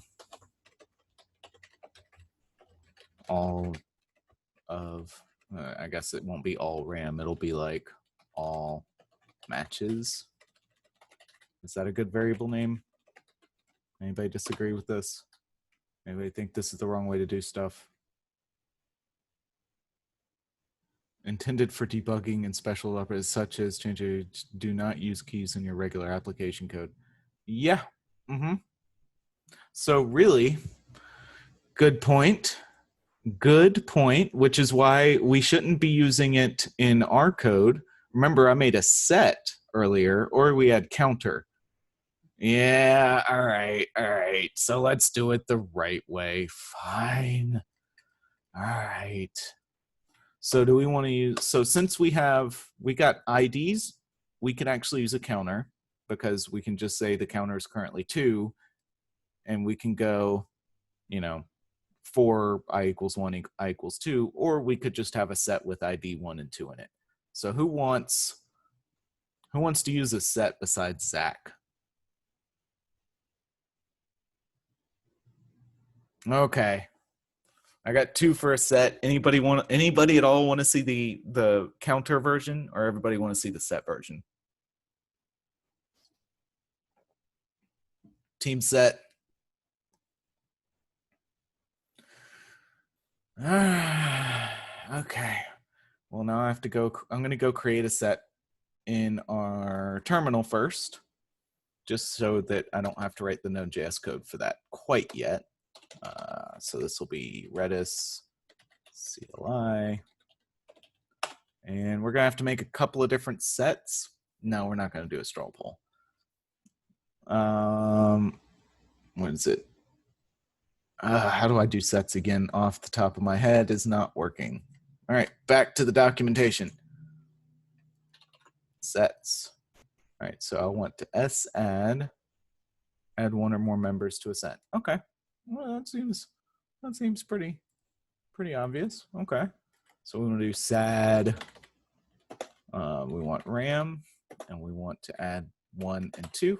all of, I guess it won't be all RAM, it'll be like all matches. Is that a good variable name? Anybody disagree with this? Anybody think this is the wrong way to do stuff? Intended for debugging and special operators such as changes, do not use keys in your regular application code. Yeah. So really, good point. Good point, which is why we shouldn't be using it in our code. Remember, I made a set earlier, or we had counter. Yeah, all right. So let's do it the right way. Fine. All right. So do we want to use, so since we got IDs, we can actually use a counter, because we can just say the counter is currently 2, and we can go, 4 I equals 1 I equals 2, or we could just have a set with ID 1 and 2 in it. So who wants to use a set besides Zach? Okay. I got 2 for a set. Anybody at all want to see the counter version, or everybody want to see the set version? Team set. Okay. Well, now I have to go. I'm going to go create a set in our terminal first, just so that I don't have to write the Node.js code for that quite yet. So this will be Redis CLI. And we're going to have to make a couple of different sets. No, we're not going to do a straw poll. What is it? How do I do sets again off the top of my head? Is not working. All right, back to the documentation. Sets. All right, so I want to add 1 or more members to a set. Okay, well that seems pretty obvious. Okay, so we want to do sad. We want RAM, and we want to add 1 and 2.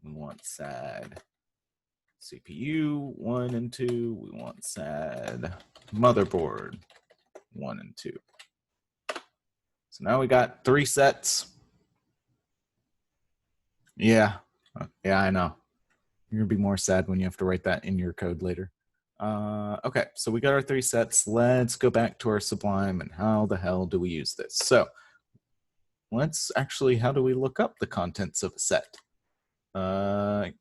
We want sad CPU 1 and 2. We want sad motherboard 1 and 2. So now we got 3 sets. Yeah, I know. You're gonna be more sad when you have to write that in your code later. Okay, so we got our 3 sets. Let's go back to our Sublime, and how the hell do we use this? So let's actually, how do we look up the contents of a set?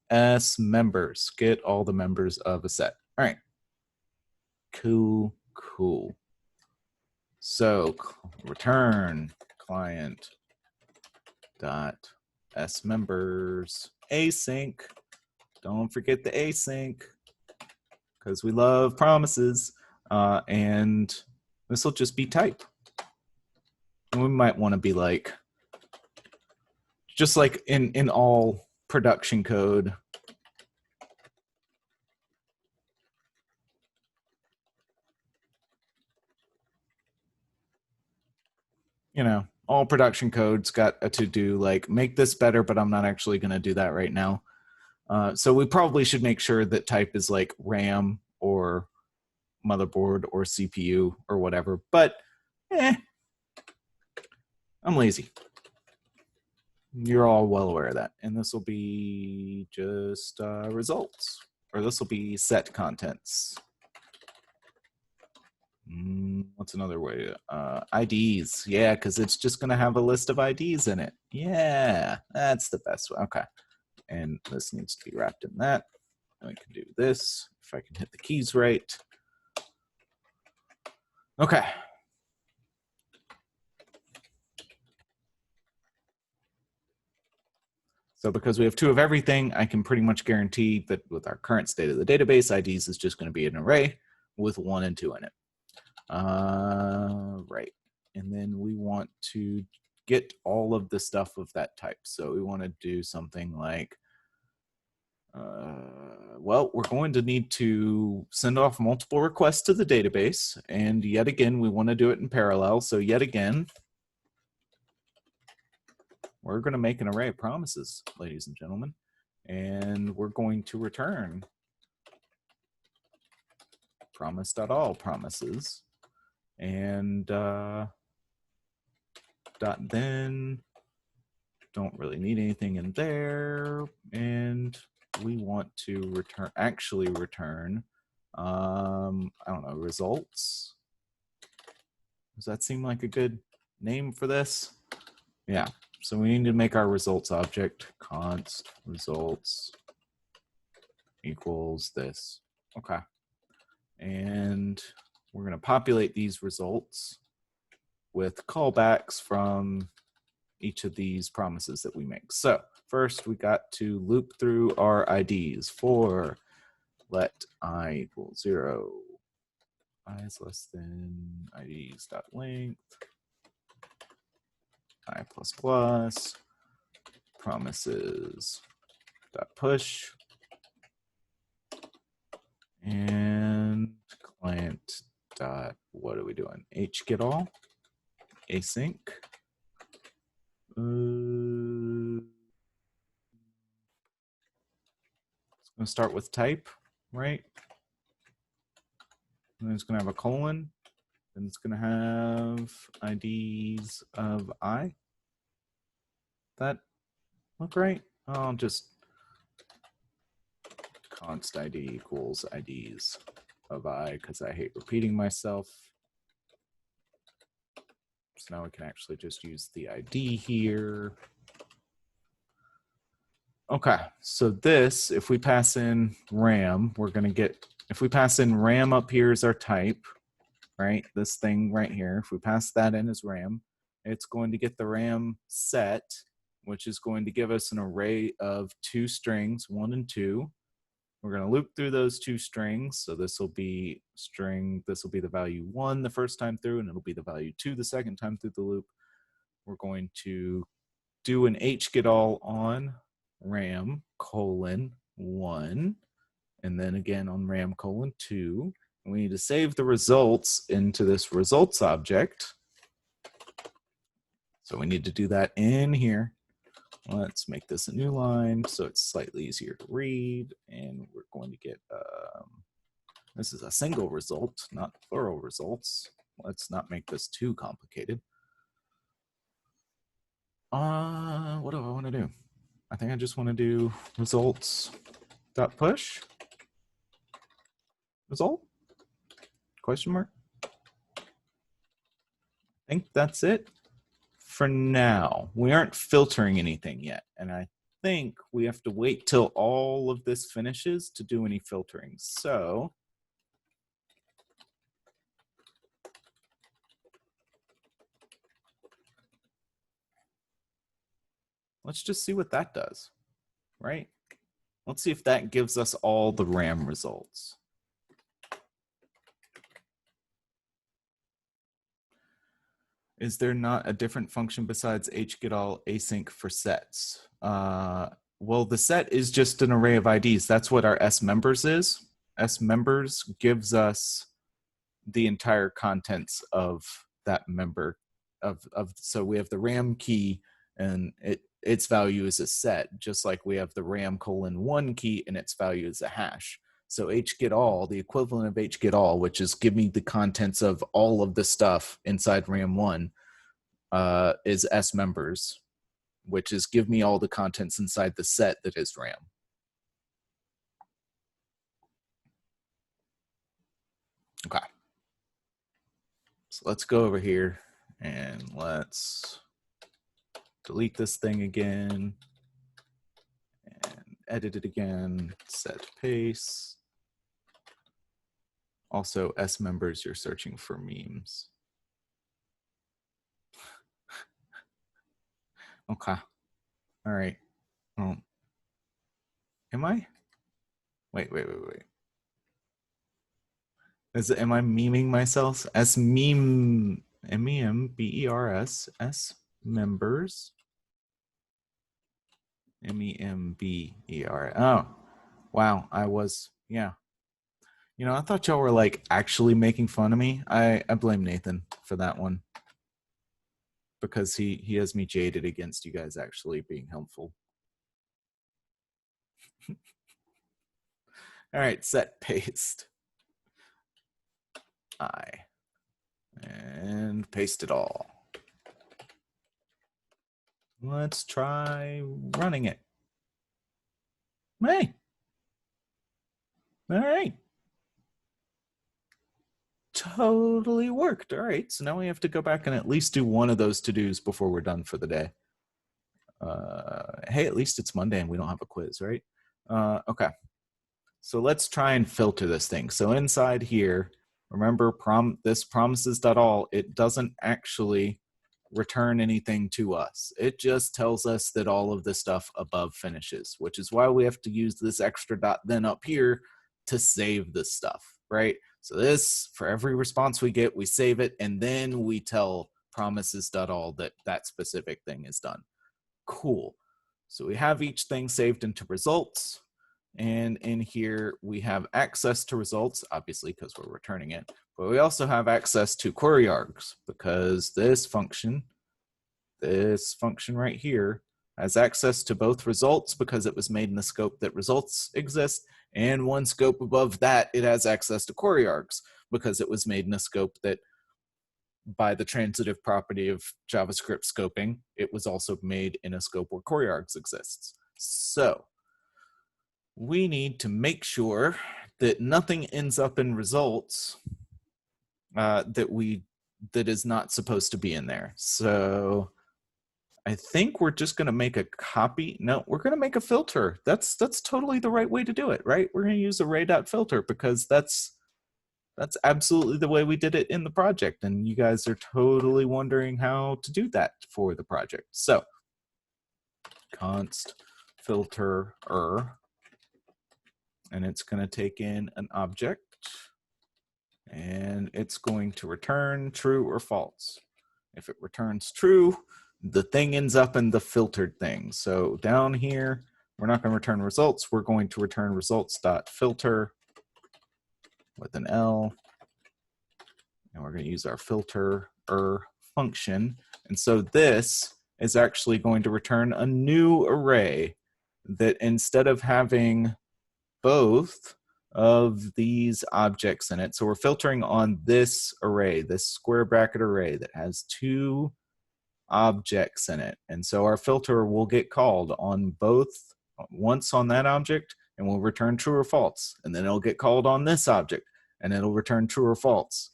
S members, get all the members of a set. All right, Cool. So return client dot smembers async. Don't forget the async because we love promises. And this will just be type. And we might want to be like, just like in all production code, you know, all production code's got a to-do like make this better, but I'm not actually going to do that right now. So we probably should make sure that type is like RAM or motherboard or CPU or whatever, but I'm lazy. You're all well aware of that. And this will be just results, or this will be set contents. What's another way? IDs. Yeah, because it's just going to have a list of IDs in it. Yeah, that's the best way. Okay. And this needs to be wrapped in that. And we can do this if I can hit the keys right. Okay. So because we have 2 of everything, I can pretty much guarantee that with our current state of the database, IDs is just going to be an array with 1 and 2 in it. Right. And then we want to get all of the stuff of that type. So we want to do something like, well, we're going to need to send off multiple requests to the database. And yet again, we want to do it in parallel. So yet again, we're going to make an array of promises, ladies and gentlemen. And we're going to return promise.all promises. And dot then, don't really need anything in there. And we want to return, actually return, I don't know, results. Does that seem like a good name for this? Yeah, so we need to make our results object const results equals this. Okay. And we're going to populate these results with callbacks from each of these promises that we make. So first we got to loop through our IDs for let I equal 0, I is less than IDs dot length, I plus plus, promises dot push, and client dot, what are we doing? Get all async. It's going to start with type, right? And then it's going to have a colon. And it's going to have IDs of I. That look right? I'll just const ID equals IDs of I because I hate repeating myself. So now we can actually just use the ID here. Okay, so this, if we pass in RAM, we're going to get, if we pass in RAM up here as our type, right? This thing right here, if we pass that in as RAM, it's going to get the RAM set, which is going to give us an array of 2 strings, 1 and 2. We're going to loop through those 2 strings. So this will be string, this will be the value 1 the first time through, and it'll be the value 2 the second time through the loop. We're going to do an getAll on RAM colon 1, and then again on RAM colon 2. And we need to save the results into this results object. So we need to do that in here. Let's make this a new line so it's slightly easier to read. And we're going to get, this is a single result, not plural results. Let's not make this too complicated. What do I want to do? I think I just want to do results.push. Result? Question mark? I think that's it for now. We aren't filtering anything yet. And I think we have to wait till all of this finishes to do any filtering. So Let's just see what that does, right? Let's see if that gives us all the RAM results. Is there not a different function besides hgetAll async for sets? Well, the set is just an array of IDs. That's what our S-members is. S-members gives us the entire contents of that member. So we have the RAM key, and its value is a set, just like we have the RAM:1 key, and its value is a hash. So hgetAll, the equivalent of hgetAll, which is give me the contents of all of the stuff inside RAM1, is S-members, which is give me all the contents inside the set that is RAM. Okay. So let's go over here and let's delete this thing again and edit it again, set paste. Also, S-members, you're searching for memes. Okay. All right. Am I? Wait. Am I memeing myself? S-meme, M-E-M-B-E-R-S, S-members. M-E-M-B-E-R. Oh, wow. I was, yeah. You know, I thought y'all were like actually making fun of me. I blame Nathan for that one, because he has me jaded against you guys actually being helpful. All right, set paste. And paste it all. Let's try running it. Hey. All right. Totally worked. All right, so now we have to go back and at least do one of those to-dos before we're done for the day. Hey, at least it's Monday and we don't have a quiz, right? Okay, so let's try and filter this thing. So inside here, remember this promises.all, it doesn't actually return anything to us. It just tells us that all of the stuff above finishes, which is why we have to use this extra dot then up here to save this stuff, right? So this, for every response we get, we save it, and then we tell promises.all that that specific thing is done. Cool. So we have each thing saved into results, and in here we have access to results, obviously because we're returning it, but we also have access to query args, because this function right here has access to both results because it was made in the scope that results exist, and one scope above that, it has access to query args because it was made in a scope that, by the transitive property of JavaScript scoping, it was also made in a scope where query args exists. So we need to make sure that nothing ends up in results that is not supposed to be in there. So I think we're just going to make a copy. No, we're going to make a filter. That's totally the right way to do it, right? We're going to use array.filter because that's absolutely the way we did it in the project. And you guys are totally wondering how to do that for the project. So const filter and it's going to take in an object and it's going to return true or false. If it returns true, the thing ends up in the filtered thing. So down here, we're not going to return results. We're going to return results.filter with an L. And we're going to use our filter function. And so this is actually going to return a new array that, instead of having both of these objects in it, so we're filtering on this array, this square bracket array that has two objects in it. And so our filter will get called on both, once on that object, and will return true or false. And then it'll get called on this object, and it'll return true or false.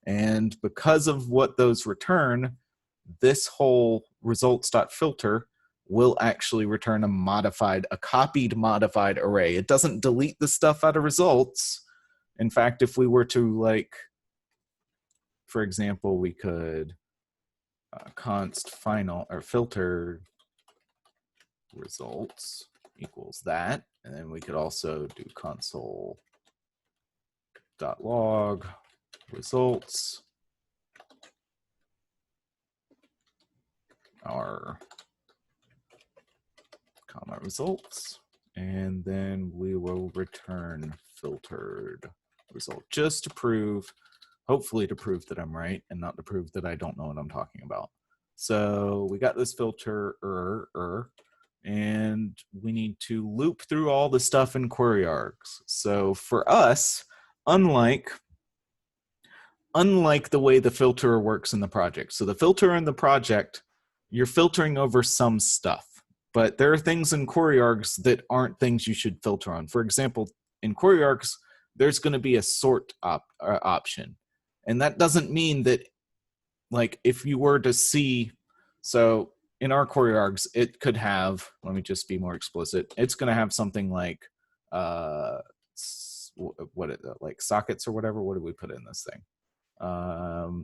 And because of what those return, this whole results.filter will actually return a copied modified array. It doesn't delete the stuff out of results. In fact, if we were to, like, for example, we could const final or filter results equals that. And then we could also do console.log results our comma results, and then we will return filtered result, just to prove, hopefully to prove that I'm right and not to prove that I don't know what I'm talking about. So we got this filter and we need to loop through all the stuff in Inquiry Args. So for us, unlike the way the filter works in the project. So the filter in the project, you're filtering over some stuff, but there are things in Inquiry Args that aren't things you should filter on. For example, in Inquiry Args, there's going to be a sort option. And that doesn't mean that, like, if you were to see, so in our Inquiry Args, it could have, let me just be more explicit, it's going to have something like, like sockets or whatever. What did we put in this thing?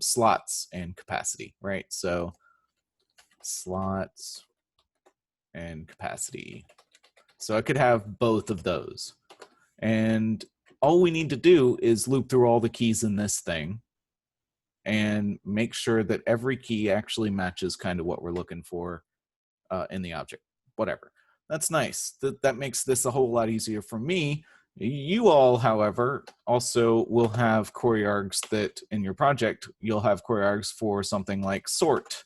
Slots and capacity, right? So slots and capacity. So I could have both of those. And all we need to do is loop through all the keys in this thing and make sure that every key actually matches kind of what we're looking for in the object, whatever. That's nice. That makes this a whole lot easier for me. You all, however, also will have Inquiry Args that in your project, you'll have Inquiry Args for something like sort.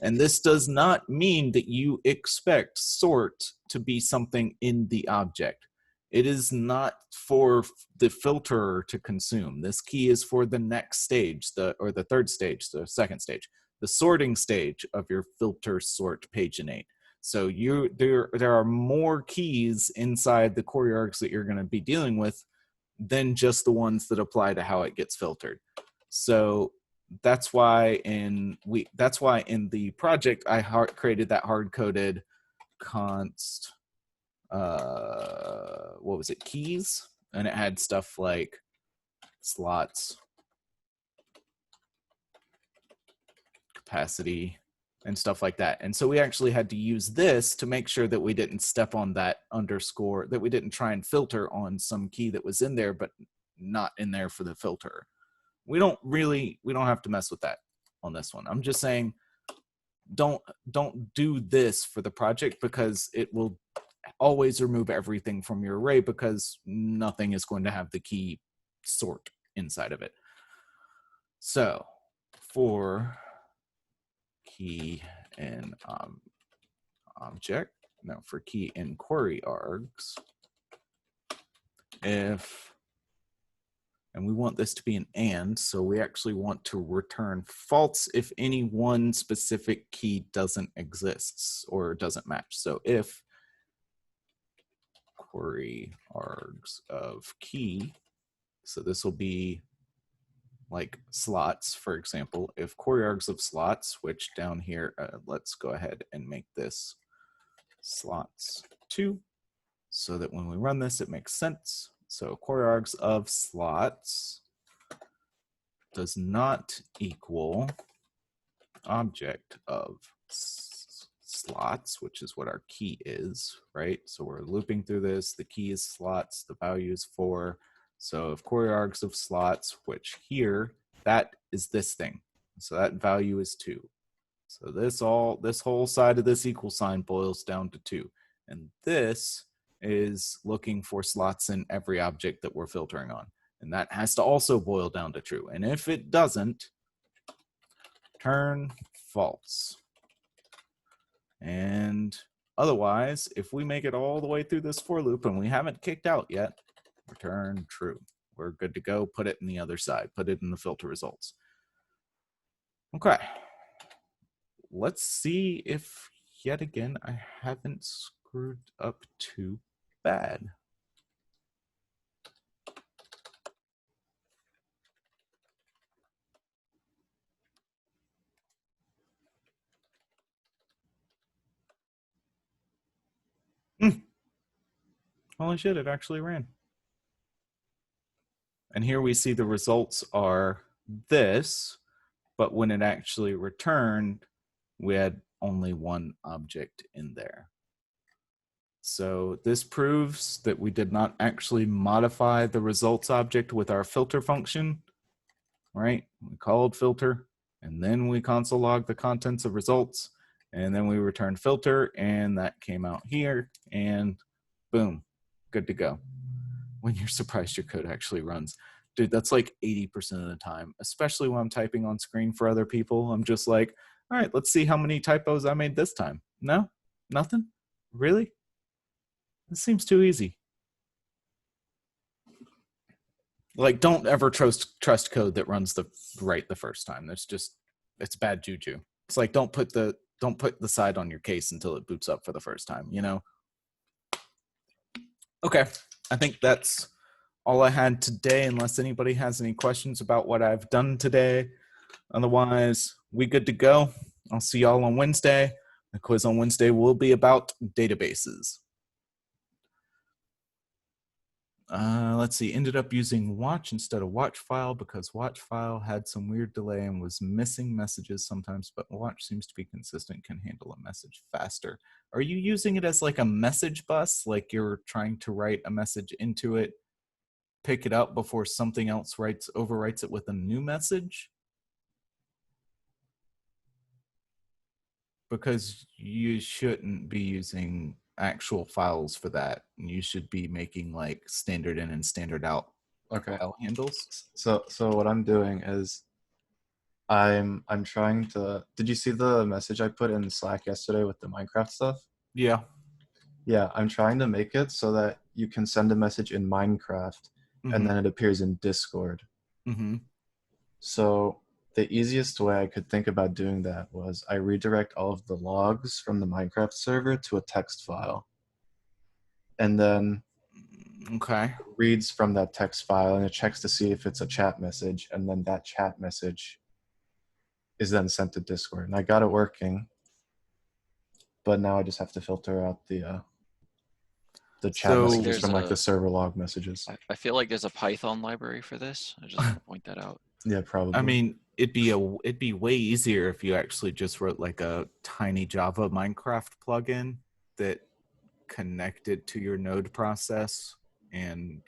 And this does not mean that you expect sort to be something in the object. It is not for the filterer to consume. This key is for the next stage, or the third stage, the second stage, the sorting stage of your filter sort paginate. So there are more keys inside the Inquiry Args that you're going to be dealing with than just the ones that apply to how it gets filtered. So that's why in the project I created that hard-coded const what was it, keys, and it had stuff like slots, capacity, and stuff like that. And so we actually had to use this to make sure that we didn't step on that underscore, that we didn't try and filter on some key that was in there but not in there for the filter. We don't have to mess with that on this one. I'm just saying don't do this for the project, because it will always remove everything from your array, because nothing is going to have the key sort inside of it. So for key in object, no, for key in Inquiry Args, if, and we want this to be an and, so we actually want to return false if any one specific key doesn't exist or doesn't match. So if Inquiry Args of key, so this will be like slots, for example. If Inquiry Args of slots, which down here, let's go ahead and make this slots 2, so that when we run this, it makes sense. So Inquiry Args of slots does not equal object of slots, which is what our key is, right? So we're looping through this. The key is slots, the value is 4. So if Inquiry Args of slots, which here, that is this thing. So that value is 2. So this whole side of this equal sign boils down to 2. And this is looking for slots in every object that we're filtering on. And that has to also boil down to true. And if it doesn't, turn false. And otherwise, if we make it all the way through this for loop and we haven't kicked out yet, return true. We're good to go. Put it in the other side. Put it in the filter results. Okay. Let's see if, yet again, I haven't screwed up too bad. Holy shit, it actually ran. And here we see the results are this, but when it actually returned, we had only one object in there. So this proves that we did not actually modify the results object with our filter function, right? We called filter, and then we console log the contents of results, and then we returned filter, and that came out here, and boom, good to go. When you're surprised your code actually runs. Dude, that's like 80% of the time, especially when I'm typing on screen for other people. I'm just like, all right, let's see how many typos I made this time. No, nothing? Really? This seems too easy. Like, don't ever trust code that runs right the first time. That's just, it's bad juju. It's like, don't put the side on your case until it boots up for the first time, you know? Okay, I think that's all I had today, unless anybody has any questions about what I've done today. Otherwise, we good to go. I'll see y'all on Wednesday. The quiz on Wednesday will be about databases. Let's see, ended up using watch instead of watch file because watch file had some weird delay and was missing messages sometimes, but watch seems to be consistent, can handle a message faster. Are you using it as like a message bus? Like you're trying to write a message into it, pick it up before something else overwrites it with a new message? Because you shouldn't be using actual files for that. You should be making like standard in and standard out file handles. So what I'm doing is I'm trying to. Did you see the message I put in Slack yesterday with the Minecraft stuff? Yeah. Yeah, I'm trying to make it so that you can send a message in Minecraft and then it appears in Discord. So the easiest way I could think about doing that was I redirect all of the logs from the Minecraft server to a text file. And then it reads from that text file and it checks to see if it's a chat message, and then that chat message is then sent to Discord. And I got it working, but now I just have to filter out the chat messages from like the server log messages. I feel like there's a Python library for this. I just want to point that out. Yeah, probably. I mean, it'd be way easier if you actually just wrote like a tiny Java Minecraft plugin that connected to your node process and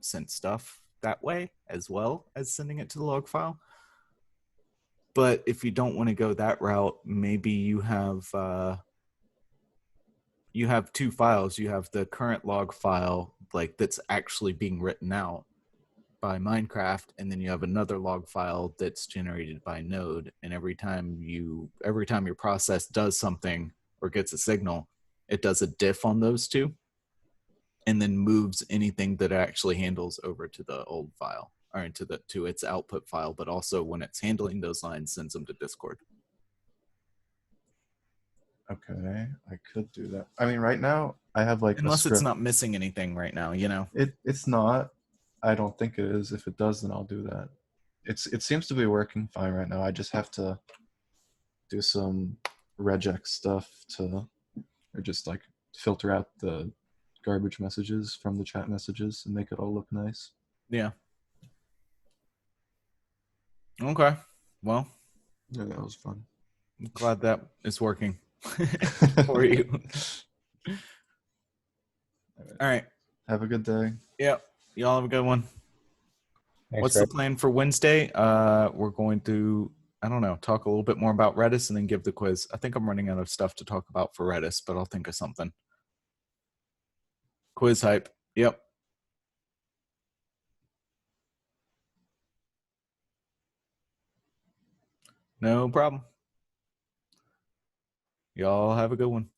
sent stuff that way as well as sending it to the log file. But if you don't want to go that route, maybe you have two files. You have the current log file, like that's actually being written out by Minecraft, and then you have another log file that's generated by Node. And every time your process does something or gets a signal, it does a diff on those two, and then moves anything that it actually handles over to the old file or to its output file. But also, when it's handling those lines, sends them to Discord. Okay, I could do that. I mean, right now I have like unless it's not missing anything right now, you know. It's not. I don't think it is. If it does, then I'll do that. It seems to be working fine right now. I just have to do some regex stuff or just like filter out the garbage messages from the chat messages and make it all look nice. Yeah. Okay. Well. Yeah, that was fun. I'm glad that is working for you. All right. Have a good day. Yep. Y'all have a good one. Thanks, What's the plan for Wednesday? We're going to, I don't know, talk a little bit more about Redis and then give the quiz. I think I'm running out of stuff to talk about for Redis, but I'll think of something. Quiz hype. Yep. No problem. Y'all have a good one.